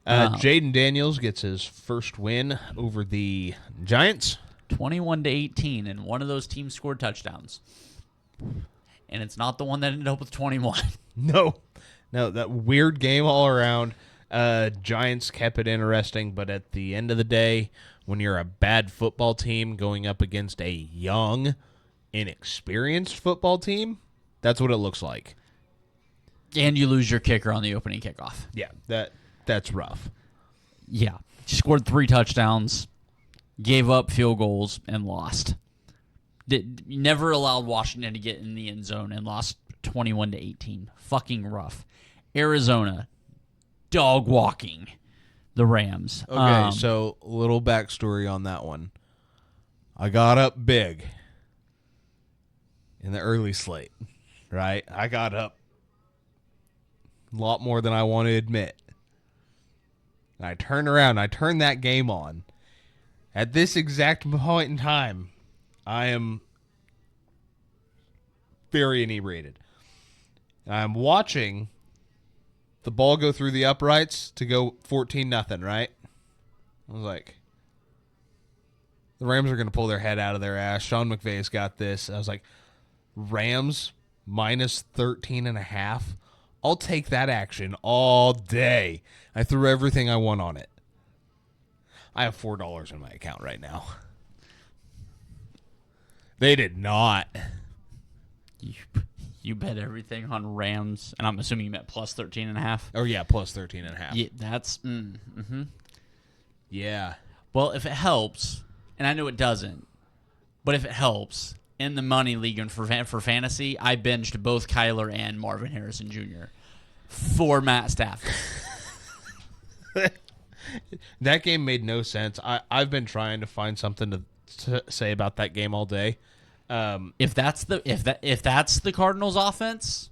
Jaden Daniels gets his first win over the Giants, 21-18, and one of those teams scored touchdowns. And it's not the one that ended up with 21. No, that weird game all around. Giants kept it interesting, but at the end of the day, when you're a bad football team going up against a young, inexperienced football team, that's what it looks like. And you lose your kicker on the opening kickoff. Yeah, that's rough. Yeah, scored 3 touchdowns, gave up field goals, and lost. Never allowed Washington to get in the end zone and lost 21-18. Fucking rough. Arizona, dog walking the Rams. Okay, so a little backstory on that one. I got up big in the early slate, right? I got up a lot more than I want to admit. And I turned around, I turned that game on, At this exact point in time, I am very inebriated. I'm watching the ball go through the uprights to go 14-0, right? I was like, the Rams are going to pull their head out of their ass. Sean McVay's got this. I was like, Rams minus 13.5. I'll take that action all day. I threw everything I won on it. I have $4 in my account right now. They did not. You bet everything on Rams, and I'm assuming you bet plus 13.5. Oh, yeah, plus 13.5. Yeah, that's mm-hmm. Yeah. Well, if it helps, and I know it doesn't, but if it helps, in the money league and for fantasy, I benched both Kyler and Marvin Harrison Jr. for Matt Stafford. That game made no sense. I've been trying to find something to say about that game all day. If that's the Cardinals' offense,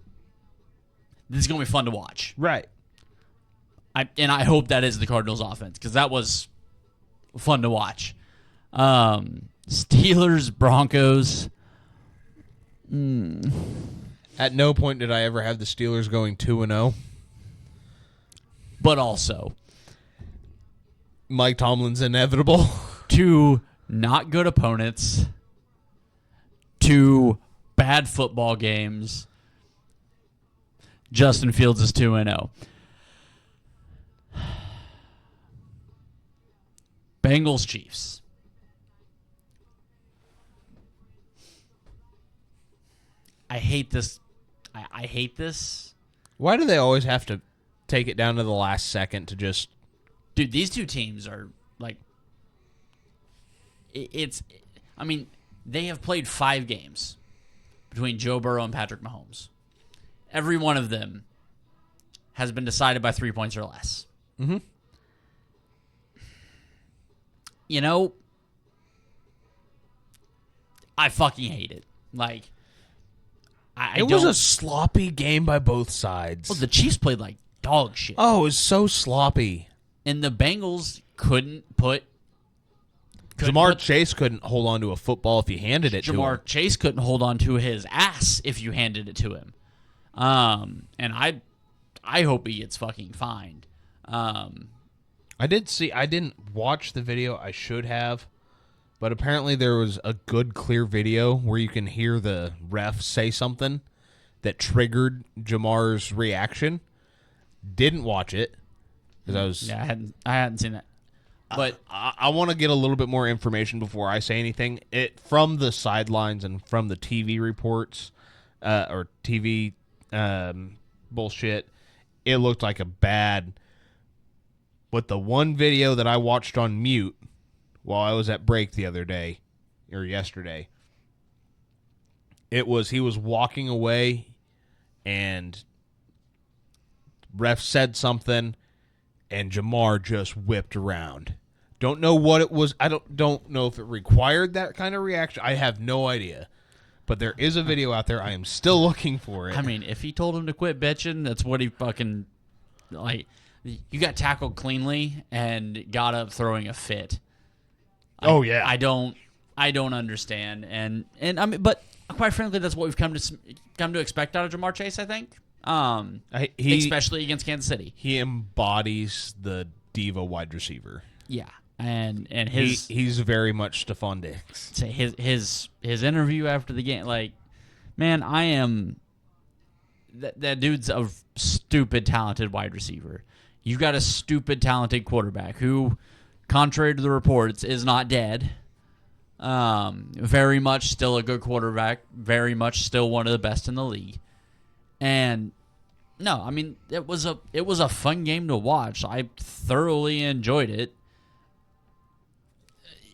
this is gonna be fun to watch. Right. I hope that is the Cardinals' offense because that was fun to watch. Steelers, Broncos. At no point did I ever have the Steelers going 2-0. But also, Mike Tomlin's inevitable. Two not good opponents. Two bad football games. Justin Fields is 2-0. Bengals, Chiefs. I hate this. I hate this. Why do they always have to take it down to the last second to just... Dude, these two teams are like... I mean, they have played 5 games between Joe Burrow and Patrick Mahomes. Every one of them has been decided by 3 points or less. Mm-hmm. You know, I fucking hate it. Like, it was a sloppy game by both sides. Well, the Chiefs played like dog shit. Oh, it was so sloppy. And the Bengals couldn't put... Jamar Chase couldn't hold on to a football if you handed it to him. Jamar Chase couldn't hold on to his ass if you handed it to him. And I hope he gets fucking fined. I didn't watch the video. I should have. But apparently there was a good, clear video where you can hear the ref say something that triggered Jamar's reaction. Didn't watch it because I hadn't seen that. But I want to get a little bit more information before I say anything. From the sidelines and from the TV reports or TV bullshit, it looked like a bad. But the one video that I watched on mute while I was at break the other day or yesterday, he was walking away and ref said something. And Jamar just whipped around. Don't know what it was. I don't know if it required that kind of reaction. I have no idea. But there is a video out there. I am still looking for it. I mean, if he told him to quit bitching, that's what he fucking like. You got tackled cleanly and got up throwing a fit. Oh yeah. I don't understand. And I mean, but quite frankly, that's what we've come to expect out of Jamar Chase. I think. Especially against Kansas City. He embodies the diva wide receiver. Yeah. And he's very much Stephon Diggs. His interview after the game, like, man, I am that dude's a stupid talented wide receiver. You've got a stupid talented quarterback who, contrary to the reports, is not dead. Very much still a good quarterback, very much still one of the best in the league. And no, I mean it was a fun game to watch. I thoroughly enjoyed it.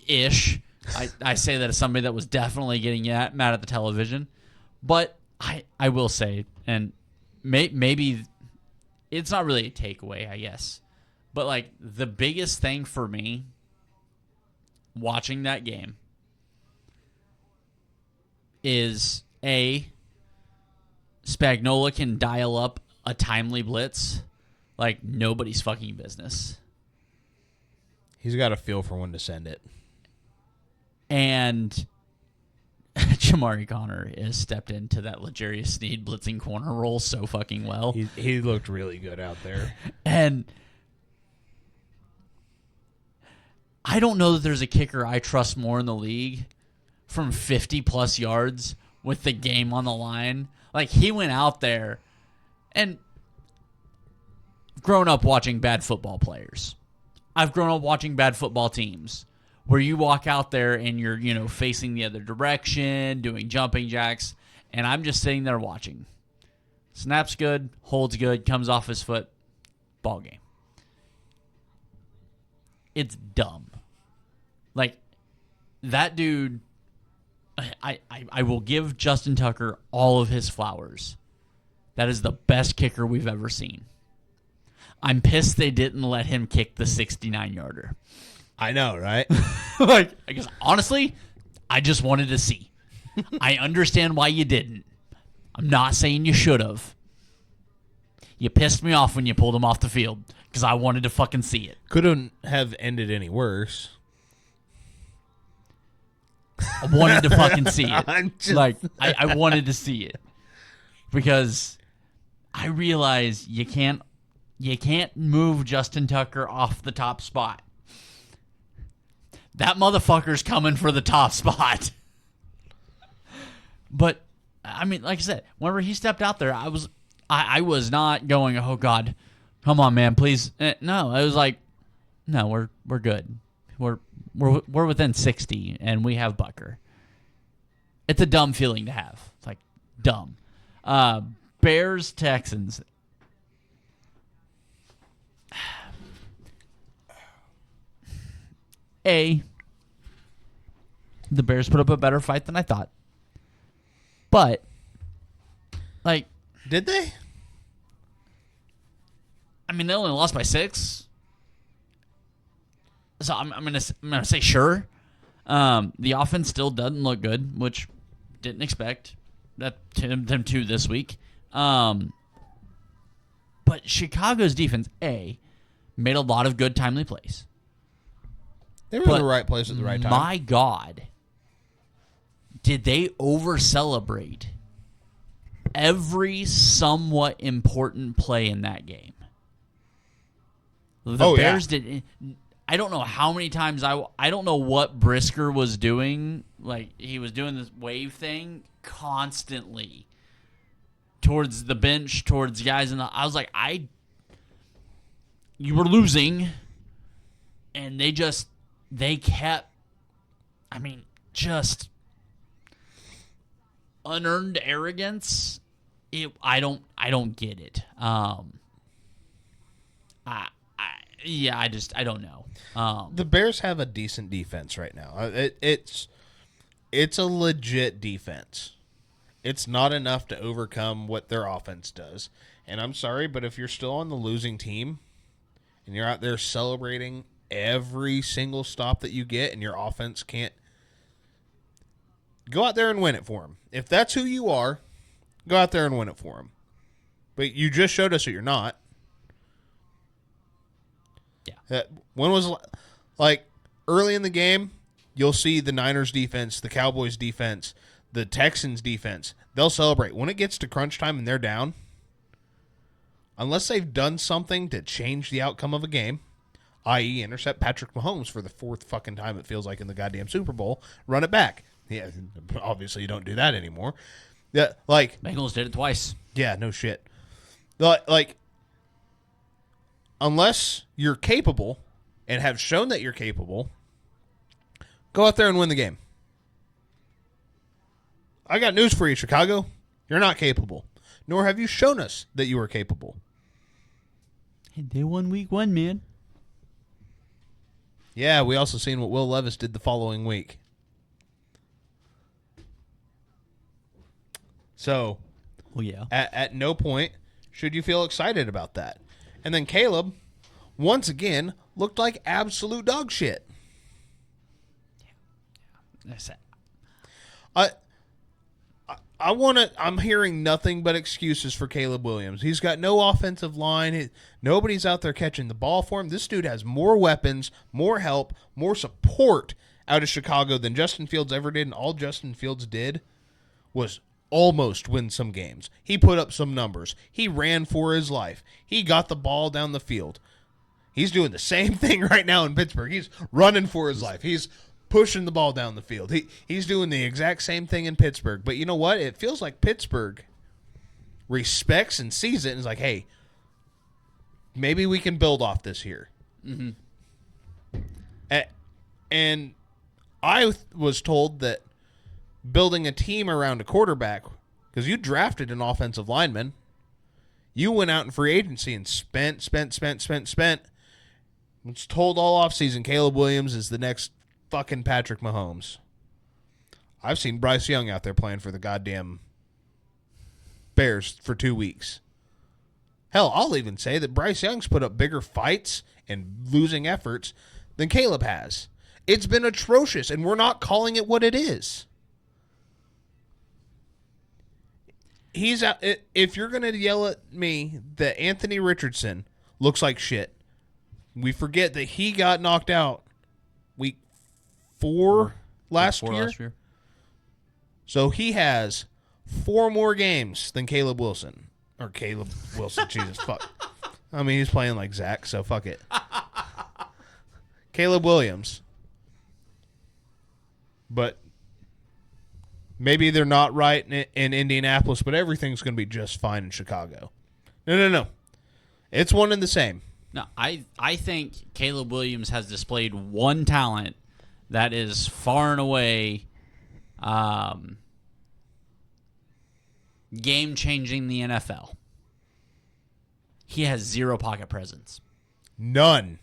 I say that as somebody that was definitely getting mad at the television, but I will say, and maybe it's not really a takeaway, I guess, but like the biggest thing for me watching that game is Spagnuolo can dial up a timely blitz like nobody's fucking business. He's got a feel for when to send it. And Jamari Connor has stepped into that L'Jarius Sneed blitzing corner role so fucking well. He looked really good out there. And I don't know that there's a kicker I trust more in the league from 50-plus yards with the game on the line. Like, he went out there, and grown up watching bad football players. I've grown up watching bad football teams where you walk out there and you're, facing the other direction, doing jumping jacks, and I'm just sitting there watching. Snaps good, holds good, comes off his foot, ball game. It's dumb. Like, that dude, I will give Justin Tucker all of his flowers. That is the best kicker we've ever seen. I'm pissed they didn't let him kick the 69-yarder. I know, right? Like, I guess, honestly, I just wanted to see. I understand why you didn't. I'm not saying you should have. You pissed me off when you pulled him off the field because I wanted to fucking see it. Couldn't have ended any worse. I wanted to fucking see it. I wanted to see it because I realize you can't move Justin Tucker off the top spot. That motherfucker's coming for the top spot. But I mean, like I said, whenever he stepped out there, I was not going, oh God, come on, man, please. No, I was like, no, we're good. We're within 60, and we have Bucker. It's a dumb feeling to have. It's like dumb. Bears Texans. The Bears put up a better fight than I thought. But, like... Did they? I mean, they only lost by 6. So I'm gonna say sure. The offense still doesn't look good, which didn't expect them to this week. But Chicago's defense, made a lot of good timely plays. They were in the right place at the right time. My God, did they over-celebrate every somewhat important play in that game? The Bears did. I don't know how many times I don't know what Brisker was doing. Like, he was doing this wave thing constantly towards the bench, towards guys I was like, you were losing, and they kept, just unearned arrogance. I don't get it. I don't know. The Bears have a decent defense right now. It's a legit defense. It's not enough to overcome what their offense does. And I'm sorry, but if you're still on the losing team and you're out there celebrating every single stop that you get and your offense can't, go out there and win it for them. If that's who you are, go out there and win it for them. But you just showed us that you're not. Yeah. When was, like, early in the game, you'll see the Niners defense, the Cowboys defense, the Texans defense. They'll celebrate. When it gets to crunch time and they're down, unless they've done something to change the outcome of a game, i.e. intercept Patrick Mahomes for the 4th fucking time it feels like in the goddamn Super Bowl, run it back. Yeah, obviously you don't do that anymore. Yeah, like Bengals did it twice. Yeah, no shit. Like, unless you're capable and have shown that you're capable, go out there and win the game. I got news for you, Chicago. You're not capable. Nor have you shown us that you are capable. Hey, they won week 1, man. Yeah, we also seen what Will Levis did the following week. So, well, yeah. At no point should you feel excited about that. And then Caleb, once again, looked like absolute dog shit. Yeah. That's it. I'm hearing nothing but excuses for Caleb Williams. He's got no offensive line. Nobody's out there catching the ball for him. This dude has more weapons, more help, more support out of Chicago than Justin Fields ever did, and all Justin Fields did was almost win some games. He put up some numbers. He ran for his life. He got the ball down the field. He's doing the same thing right now in Pittsburgh. He's running for his life. He's pushing the ball down the field. He's doing the exact same thing in Pittsburgh. But you know what? It feels like Pittsburgh respects and sees it and is like, hey, maybe we can build off this here. Mm-hmm. And I was told that building a team around a quarterback, because you drafted an offensive lineman, you went out in free agency and spent. It's told all offseason Caleb Williams is the next fucking Patrick Mahomes. I've seen Bryce Young out there playing for the goddamn Bears for 2 weeks. Hell, I'll even say that Bryce Young's put up bigger fights and losing efforts than Caleb has. It's been atrocious, and we're not calling it what it is. He's out. If you're going to yell at me that Anthony Richardson looks like shit, we forget that he got knocked out week 4 last year. So he has 4 more games than Caleb Wilson. Or Caleb Wilson, Jesus, fuck. I mean, he's playing like Zach, so fuck it. Caleb Williams. But maybe they're not right in Indianapolis, but everything's going to be just fine in Chicago. No. It's one and the same. No, I think Caleb Williams has displayed one talent that is far and away game-changing the NFL. He has 0 pocket presence. None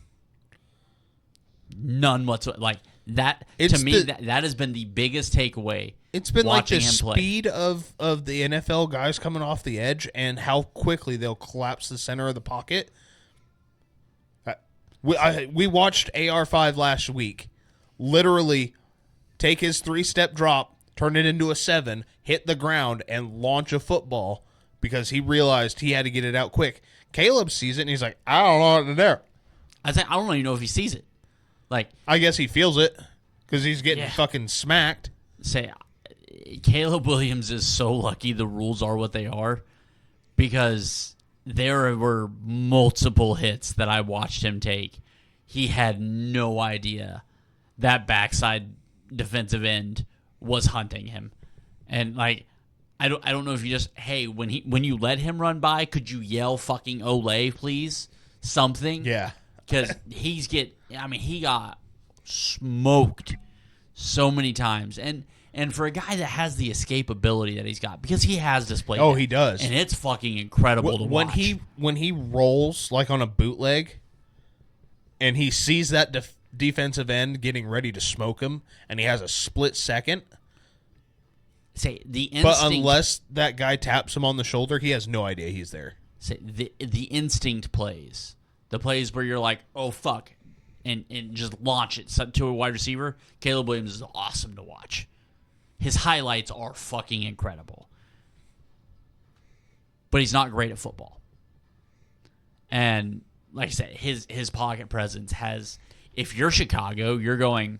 Whatsoever. Like that, it's to me, that has been the biggest takeaway. It's been like the speed of the NFL guys coming off the edge and how quickly they'll collapse the center of the pocket. We watched AR5 last week literally take his 3-step drop, turn it into a 7, hit the ground, and launch a football because he realized he had to get it out quick. Caleb sees it, and he's like, I don't know what to do. I don't even know if he sees it. Like, I guess he feels it because he's getting fucking smacked. Caleb Williams is so lucky the rules are what they are because there were multiple hits that I watched him take. He had no idea that backside defensive end was hunting him. And like I don't know if you just when you let him run by, could you yell fucking Olay, please? Something. Yeah. Cuz he got smoked so many times. And for a guy that has the escapability that he's got, because he has displayed he does. And it's fucking incredible to watch. When he rolls like on a bootleg and he sees that defensive end getting ready to smoke him and he has a split second. But unless that guy taps him on the shoulder, he has no idea he's there. The instinct plays. The plays where you're like, oh, fuck, and just launch it to a wide receiver. Caleb Williams is awesome to watch. His highlights are fucking incredible. But he's not great at football. And like I said, his pocket presence has, if you're Chicago, you're going,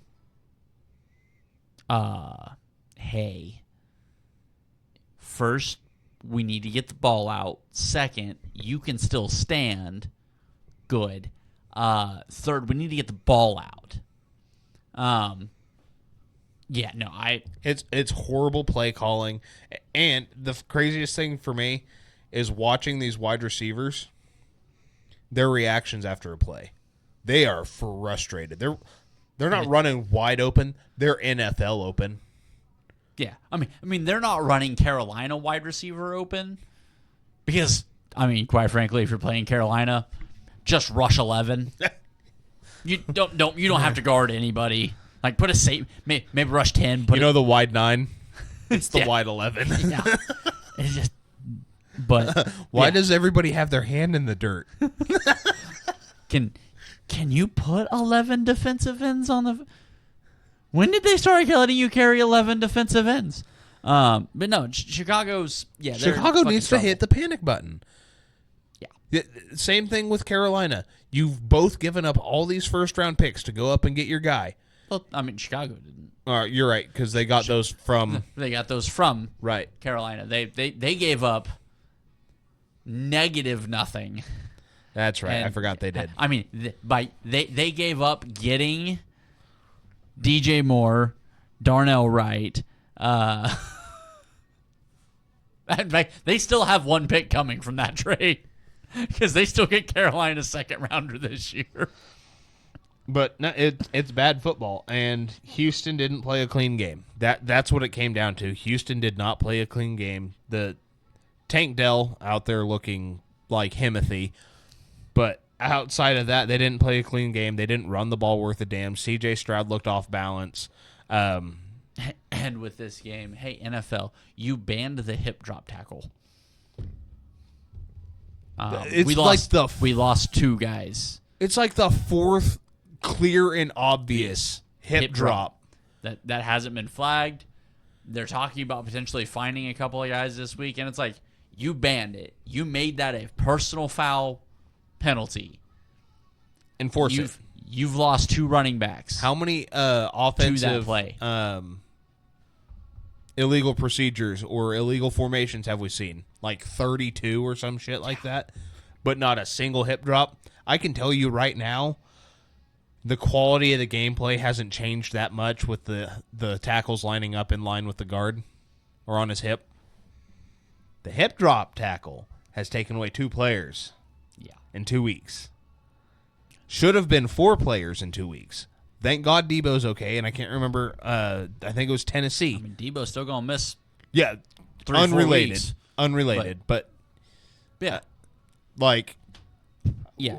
hey, first, we need to get the ball out. Second, you can still stand. Good. Third, we need to get the ball out. It's horrible play calling, and the craziest thing for me is watching these wide receivers. Their reactions after a play, they are frustrated. They're not running wide open. They're NFL open. Yeah, I mean, they're not running Carolina wide receiver open because, quite frankly, if you're playing Carolina, just rush 11. You don't have to guard anybody. Like put a safe, maybe rush 10. The wide 9. It's the wide 11. Yeah, it's just. But why does everybody have their hand in the dirt? Can you put 11 defensive ends on the? When did they start letting you carry 11 defensive ends? But no, Chicago needs to hit the panic button. Yeah. Same thing with Carolina. You've both given up all these first-round picks to go up and get your guy. Well, I mean, Chicago didn't. You're right, because they got those from They got those from right. Carolina. They gave up -0. That's right. I And- forgot they did. I mean, they gave up getting DJ Moore, Darnell Wright. In fact, they still have one pick coming from that trade because they still get Carolina's second rounder this year. But no, it's bad football, and Houston didn't play a clean game. That's what it came down to. Houston did not play a clean game. The Tank Dell out there looking like Himothy, but outside of that, they didn't play a clean game. They didn't run the ball worth a damn. C.J. Stroud looked off balance. And with this game, hey, NFL, you banned the hip drop tackle. It's we like lost, we lost 2 guys. It's like the fourth clear and obvious hip drop. That hasn't been flagged. They're talking about potentially finding a couple of guys this week, and it's like, you banned it. You made that a personal foul penalty. Enforce it. You've lost 2 running backs. How many offensive play. Illegal procedures or illegal formations have we seen? Like 32 or some shit like that, but not a single hip drop. I can tell you right now, the quality of the gameplay hasn't changed that much with the tackles lining up in line with the guard or on his hip. The hip drop tackle has taken away 2 players in 2 weeks. Should have been 4 players in 2 weeks. Thank God Debo's okay, and I can't remember. I think it was Tennessee. I mean, Debo's still going to miss. Yeah, 3 or 4 unrelated. weeks. Unrelated, but Yeah. like, Yeah,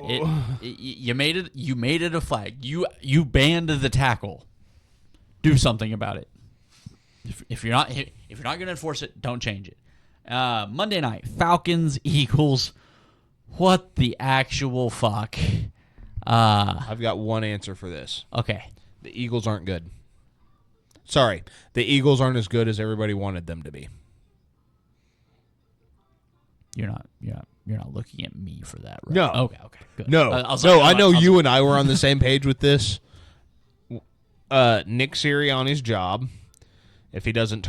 you made it. You made it a flag. You banned the tackle. Do something about it. If you're not going to enforce it, don't change it. Monday night, Falcons, Eagles. What the actual fuck? I've got one answer for this. Okay. The Eagles aren't good. Sorry, the Eagles aren't as good as everybody wanted them to be. You're not looking at me for that, right? No. Okay, good. No, I know you and I were on the same page with this. Nick Sirianni's job, if he doesn't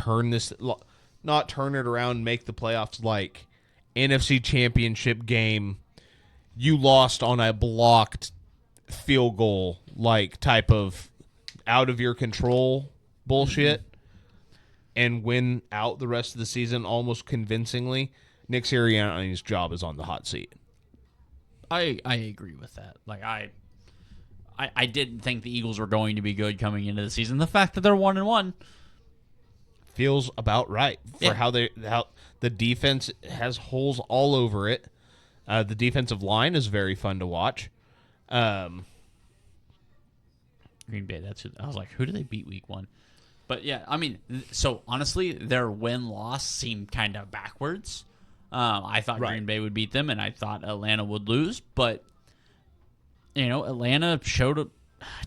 not turn it around and make the playoffs like NFC Championship game, you lost on a blocked field goal, like type of out of your control bullshit, and win out the rest of the season almost convincingly, Nick Sirianni's job is on the hot seat. I agree with that. Like I didn't think the Eagles were going to be good coming into the season. The fact that they're 1-1 feels about right for how the defense has holes all over it. The defensive line is very fun to watch. Green Bay. That's who, I was like, who do they beat week 1? But yeah, I mean, so honestly, their win-loss seemed kind of backwards. I thought Green Bay would beat them, and I thought Atlanta would lose. But Atlanta showed up.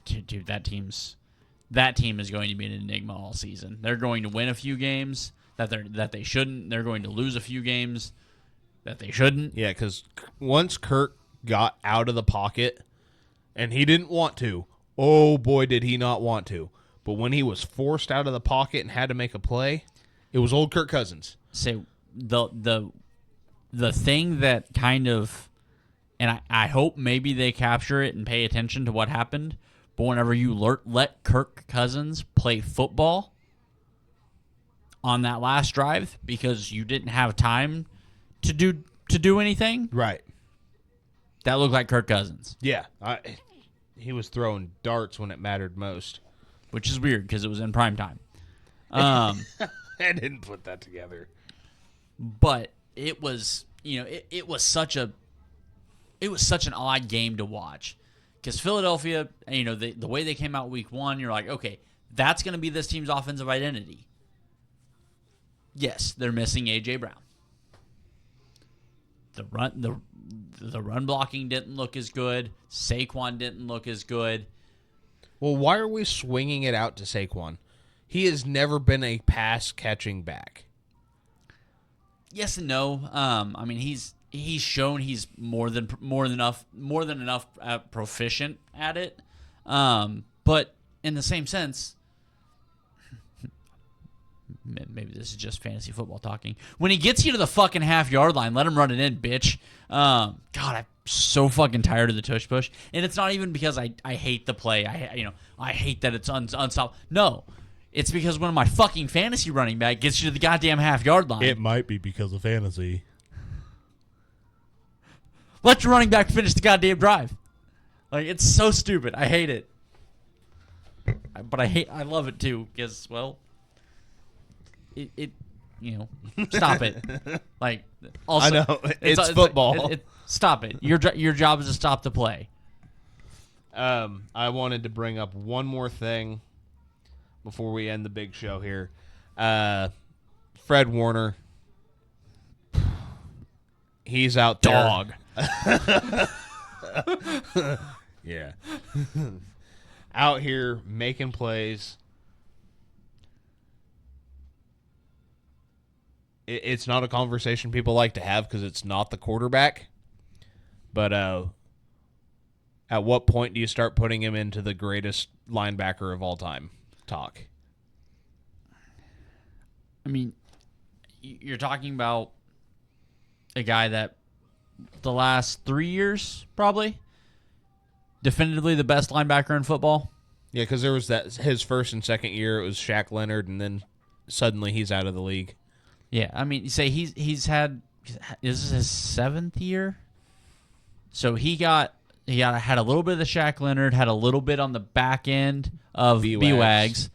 Dude, that team is going to be an enigma all season. They're going to win a few games that they shouldn't. They're going to lose a few games that they shouldn't. Yeah, because once Kirk got out of the pocket, and he didn't want to. Oh boy, did he not want to! But when he was forced out of the pocket and had to make a play, it was old Kirk Cousins. So the thing that kind of, and I hope maybe they capture it and pay attention to what happened, but whenever you let Kirk Cousins play football on that last drive because you didn't have time to do anything, Right. that looked like Kirk Cousins. Yeah. He was throwing darts when it mattered most. Which is weird because it was in prime time. I didn't put that together. But it was, it was such an odd game to watch because Philadelphia, the way they came out week 1, you're like, okay, that's going to be this team's offensive identity. Yes, they're missing A.J. Brown. The run blocking didn't look as good. Saquon didn't look as good. Well, why are we swinging it out to Saquon? He has never been a pass-catching back. Yes and no. I mean, he's shown he's more than enough proficient at it. But in the same sense, maybe this is just fantasy football talking. When he gets you to the fucking half-yard line, let him run it in, bitch. God, I'm so fucking tired of the tush push. And it's not even because I hate the play. I hate that it's unstoppable. No. It's because when my fucking fantasy running back gets you to the goddamn half-yard line. It might be because of fantasy. Let your running back finish the goddamn drive. Like, it's so stupid. I hate it. But I love it too because, well, stop it. Like, also, I know it's football. Stop it. Your job is to stop the play. I wanted to bring up one more thing before we end the big show here. Fred Warner, he's out there. Dog. Yeah. Out here making plays. It's not a conversation people like to have because it's not the quarterback. But at what point do you start putting him into the greatest linebacker of all time talk? I mean, you're talking about a guy that the last 3 years, probably, definitively the best linebacker in football. Yeah, because there was his first and second year, it was Shaq Leonard, and then suddenly he's out of the league. Yeah, I mean, you say he's had, this is his 7th year? So he had a little bit of the Shaq Leonard, had a little bit on the back end of B-Wags.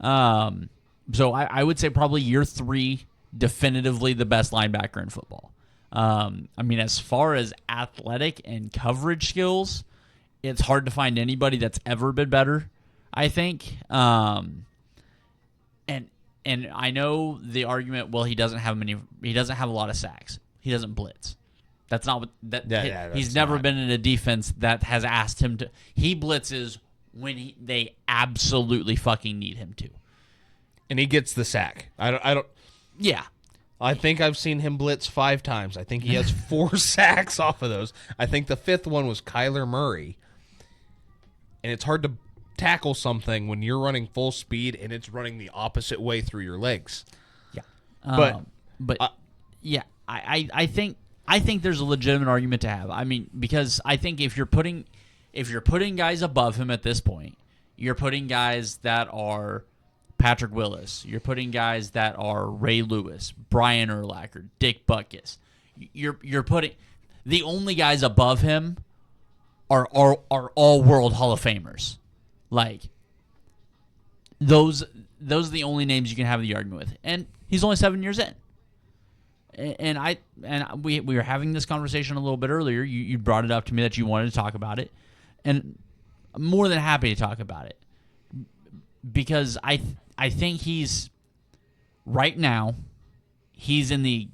So I would say probably year 3, definitively the best linebacker in football. I mean, as far as athletic and coverage skills, it's hard to find anybody that's ever been better, I think. And I know the argument, well, he doesn't have a lot of sacks. He doesn't blitz. That's not what he's never been in a defense that has asked him to. He blitzes when they absolutely fucking need him to. And he gets the sack. I don't. Yeah. I think I've seen him blitz 5 times. I think he has 4 sacks off of those. I think the 5th one was Kyler Murray. And it's hard to tackle something when you're running full speed and it's running the opposite way through your legs. Yeah. Yeah, I think there's a legitimate argument to have. I mean, because I think if you're putting guys above him at this point, you're putting guys that are Patrick Willis, you're putting guys that are Ray Lewis, Brian Urlacher, Dick Butkus. You're putting the only guys above him are all world Hall of Famers. Like, those are the only names you can have the argument with. And he's only 7 years in. And we were having this conversation a little bit earlier. You brought it up to me that you wanted to talk about it. And I'm more than happy to talk about it. Because I think he's, right now, he's in the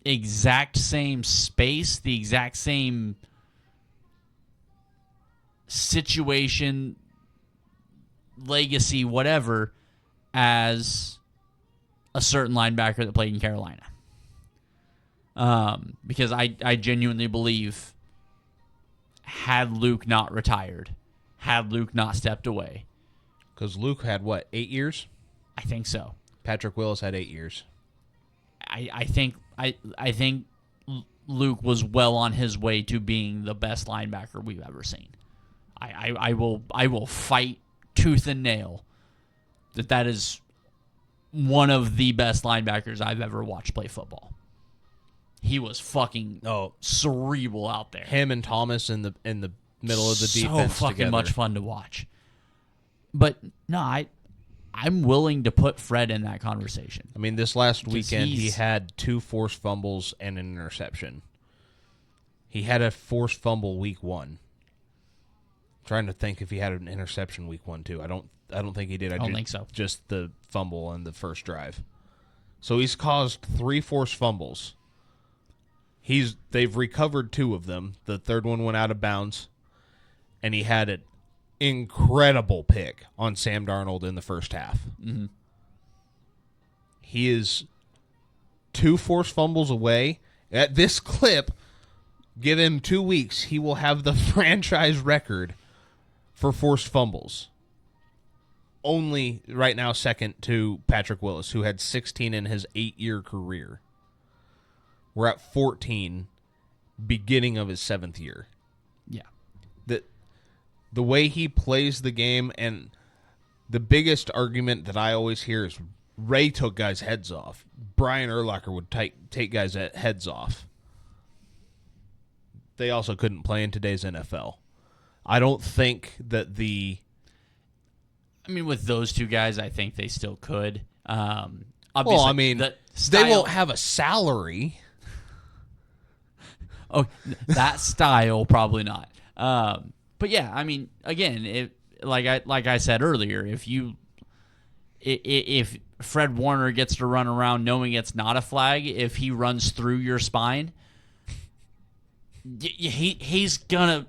exact same space, the exact same situation, legacy, whatever, as a certain linebacker that played in Carolina. Because I genuinely believe, had Luke not retired, had Luke not stepped away. Because Luke had, 8 years? I think so. Patrick Willis had 8 years. I think Luke was well on his way to being the best linebacker we've ever seen. I will fight tooth and nail that is one of the best linebackers I've ever watched play football. He was fucking cerebral out there. Him and Thomas in the middle of the defense so fucking together. much fun to watch. But no, I'm willing to put Fred in that conversation. I mean, this last weekend he had 2 forced fumbles and an interception. He had a forced fumble week 1. I'm trying to think if he had an interception week 1 too. I don't think he did. I don't think so. Just the fumble on the first drive. So he's caused 3 forced fumbles. They've recovered 2 of them. The third one went out of bounds, and he had an incredible pick on Sam Darnold in the first half. Mm-hmm. He is 2 forced fumbles away. At this clip, give him 2 weeks, he will have the franchise record for forced fumbles. only right now second to Patrick Willis, who had 16 in his 8-year career. We're at 14, beginning of his 7th year. Yeah. The way he plays the game, and the biggest argument that I always hear is Ray took guys' heads off. Brian Urlacher would take guys' heads off. They also couldn't play in today's NFL. I don't think that with those two guys, I think they still could. Obviously, they won't have a salary. Oh, that style probably not. But yeah, again, like I said earlier, if Fred Warner gets to run around knowing it's not a flag, if he runs through your spine, he's gonna.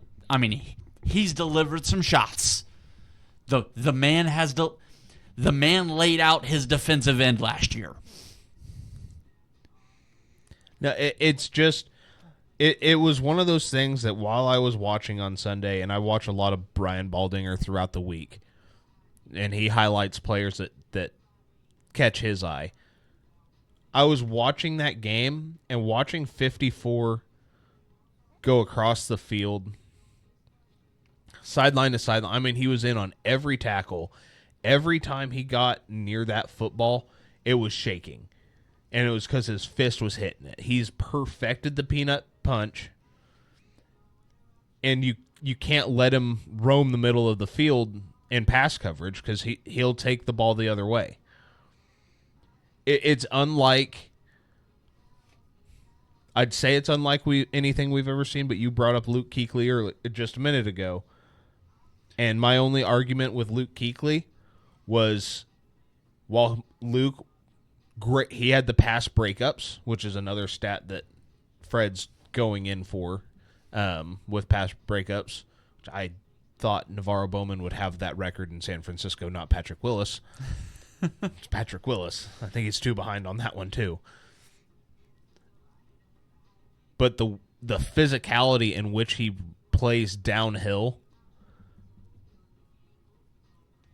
He's delivered some shots. The man laid out his defensive end last year. No, it's just it was one of those things that while I was watching on Sunday, and I watch a lot of Brian Baldinger throughout the week, and he highlights players that catch his eye. I was watching that game and watching 54 go across the field, sideline to sideline. He was in on every tackle. Every time he got near that football, it was shaking. And it was because his fist was hitting it. He's perfected the peanut punch. And you can't let him roam the middle of the field in pass coverage because he'll take the ball the other way. It's unlike... I'd say it's unlike anything we've ever seen, but you brought up Luke Kuechly just a minute ago. And my only argument with Luke Kuechly was, while Luke, great, he had the pass breakups, which is another stat that Fred's going in for with pass breakups. Which I thought Navarro Bowman would have that record in San Francisco, not Patrick Willis. It's Patrick Willis. I think he's 2 behind on that one, too. But the physicality in which he plays downhill,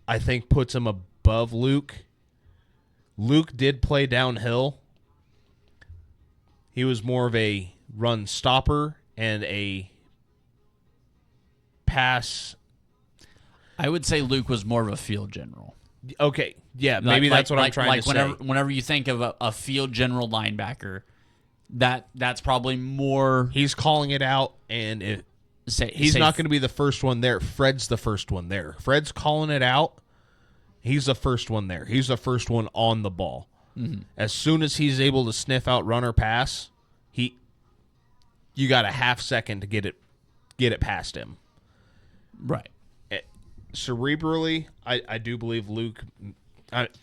I think puts him above Luke. Luke did play downhill. He was more of a run stopper and a pass. I would say Luke was more of a field general. Okay, yeah, maybe that's what I'm trying to say. Whenever you think of a field general linebacker, that's probably more. He's calling it out, and he's not going to be the first one there. Fred's the first one there. Fred's calling it out. He's the first one there. He's the first one on the ball. Mm-hmm. As soon as he's able to sniff out run or pass, you got a half second to get it past him. Right. Cerebrally, I do believe Luke.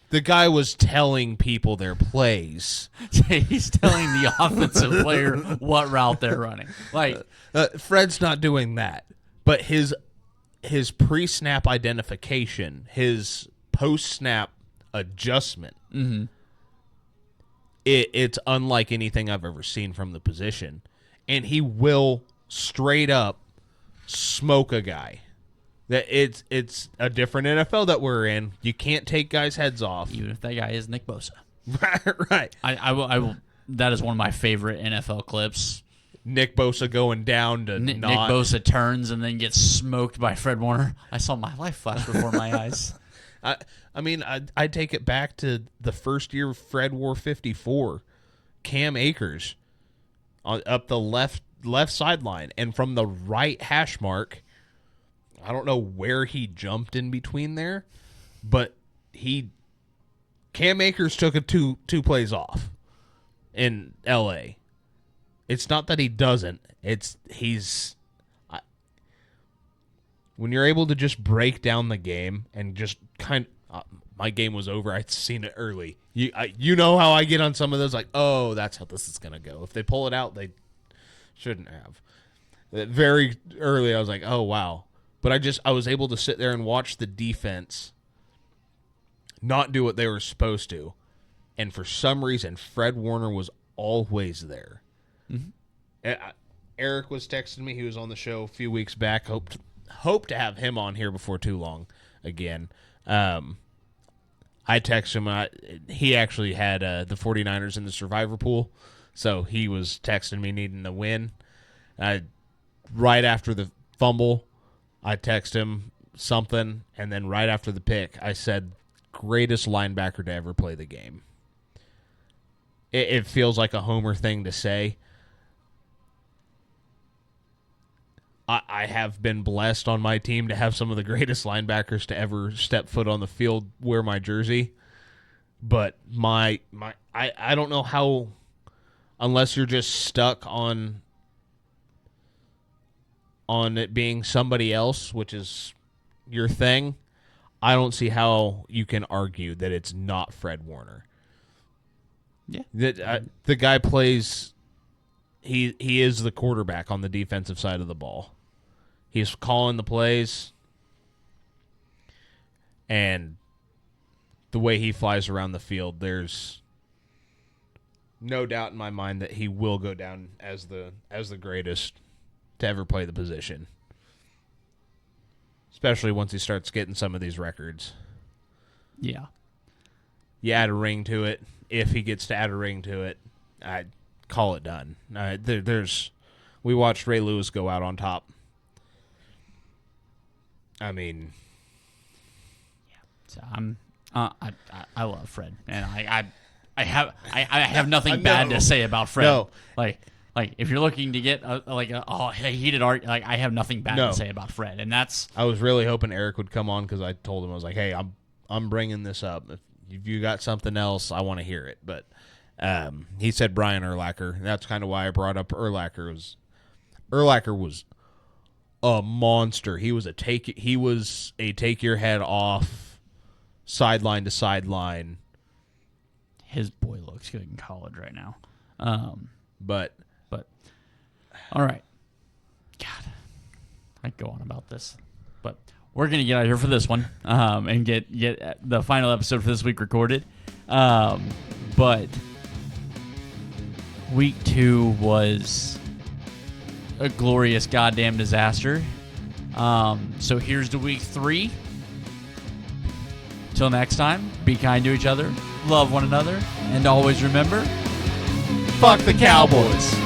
The guy was telling people their plays. He's telling the offensive player what route they're running. Fred's not doing that, but his pre-snap identification, his post-snap adjustment, mm-hmm. it's unlike anything I've ever seen from the position, and he will straight up smoke a guy. That it's a different NFL that we're in. You can't take guys' heads off, even if that guy is Nick Bosa. Right. I will. That is one of my favorite NFL clips. Nick Bosa going down to Nick Bosa turns and then gets smoked by Fred Warner. I saw my life flash before my eyes. I take it back to the first year Fred wore 54. Cam Akers up the left sideline, and from the right hash mark. I don't know where he jumped in between there, but Cam Akers took a two plays off in L.A. It's not that he doesn't. When you're able to just break down the game and just my game was over. I'd seen it early. You know how I get on some of those, like, oh, that's how this is going to go. If they pull it out, they shouldn't have. Very early, I was like, oh, wow. But I was able to sit there and watch the defense not do what they were supposed to. And for some reason, Fred Warner was always there. Mm-hmm. Eric was texting me. He was on the show a few weeks back. Hope to have him on here before too long again. I texted him. He actually had the 49ers in the survivor pool, so he was texting me needing the win. Right after the fumble, I texted him something, and then right after the pick, I said, greatest linebacker to ever play the game. It feels like a homer thing to say. I have been blessed on my team to have some of the greatest linebackers to ever step foot on the field, wear my jersey. But I don't know how, unless you're just stuck on it being somebody else, which is your thing, I don't see how you can argue that it's not Fred Warner. Yeah. The guy plays, he is the quarterback on the defensive side of the ball. He's calling the plays, and the way he flies around the field, there's no doubt in my mind that he will go down as the greatest to ever play the position. Especially once he starts getting some of these records. Yeah. You add a ring to it. If he gets to add a ring to it, I'd call it done. We watched Ray Lewis go out on top. I mean, yeah. So I love Fred, and I have nothing bad to say about Fred. No. Like if you're looking to get a heated art, like I have nothing bad to say about Fred, and that's. I was really hoping Eric would come on because I told him, I was like, hey, I'm bringing this up. If you got something else, I want to hear it. But he said Brian Urlacher. That's kind of why I brought up Urlacher. Urlacher was a monster. He was a take your head off, sideline to sideline. His boy looks good in college right now. But all right. God, I could go on about this, but we're gonna get out of here for this one, and get the final episode for this week recorded. But week 2 was a glorious goddamn disaster. So here's to week 3. Till next time, be kind to each other, love one another, and always remember, fuck the Cowboys.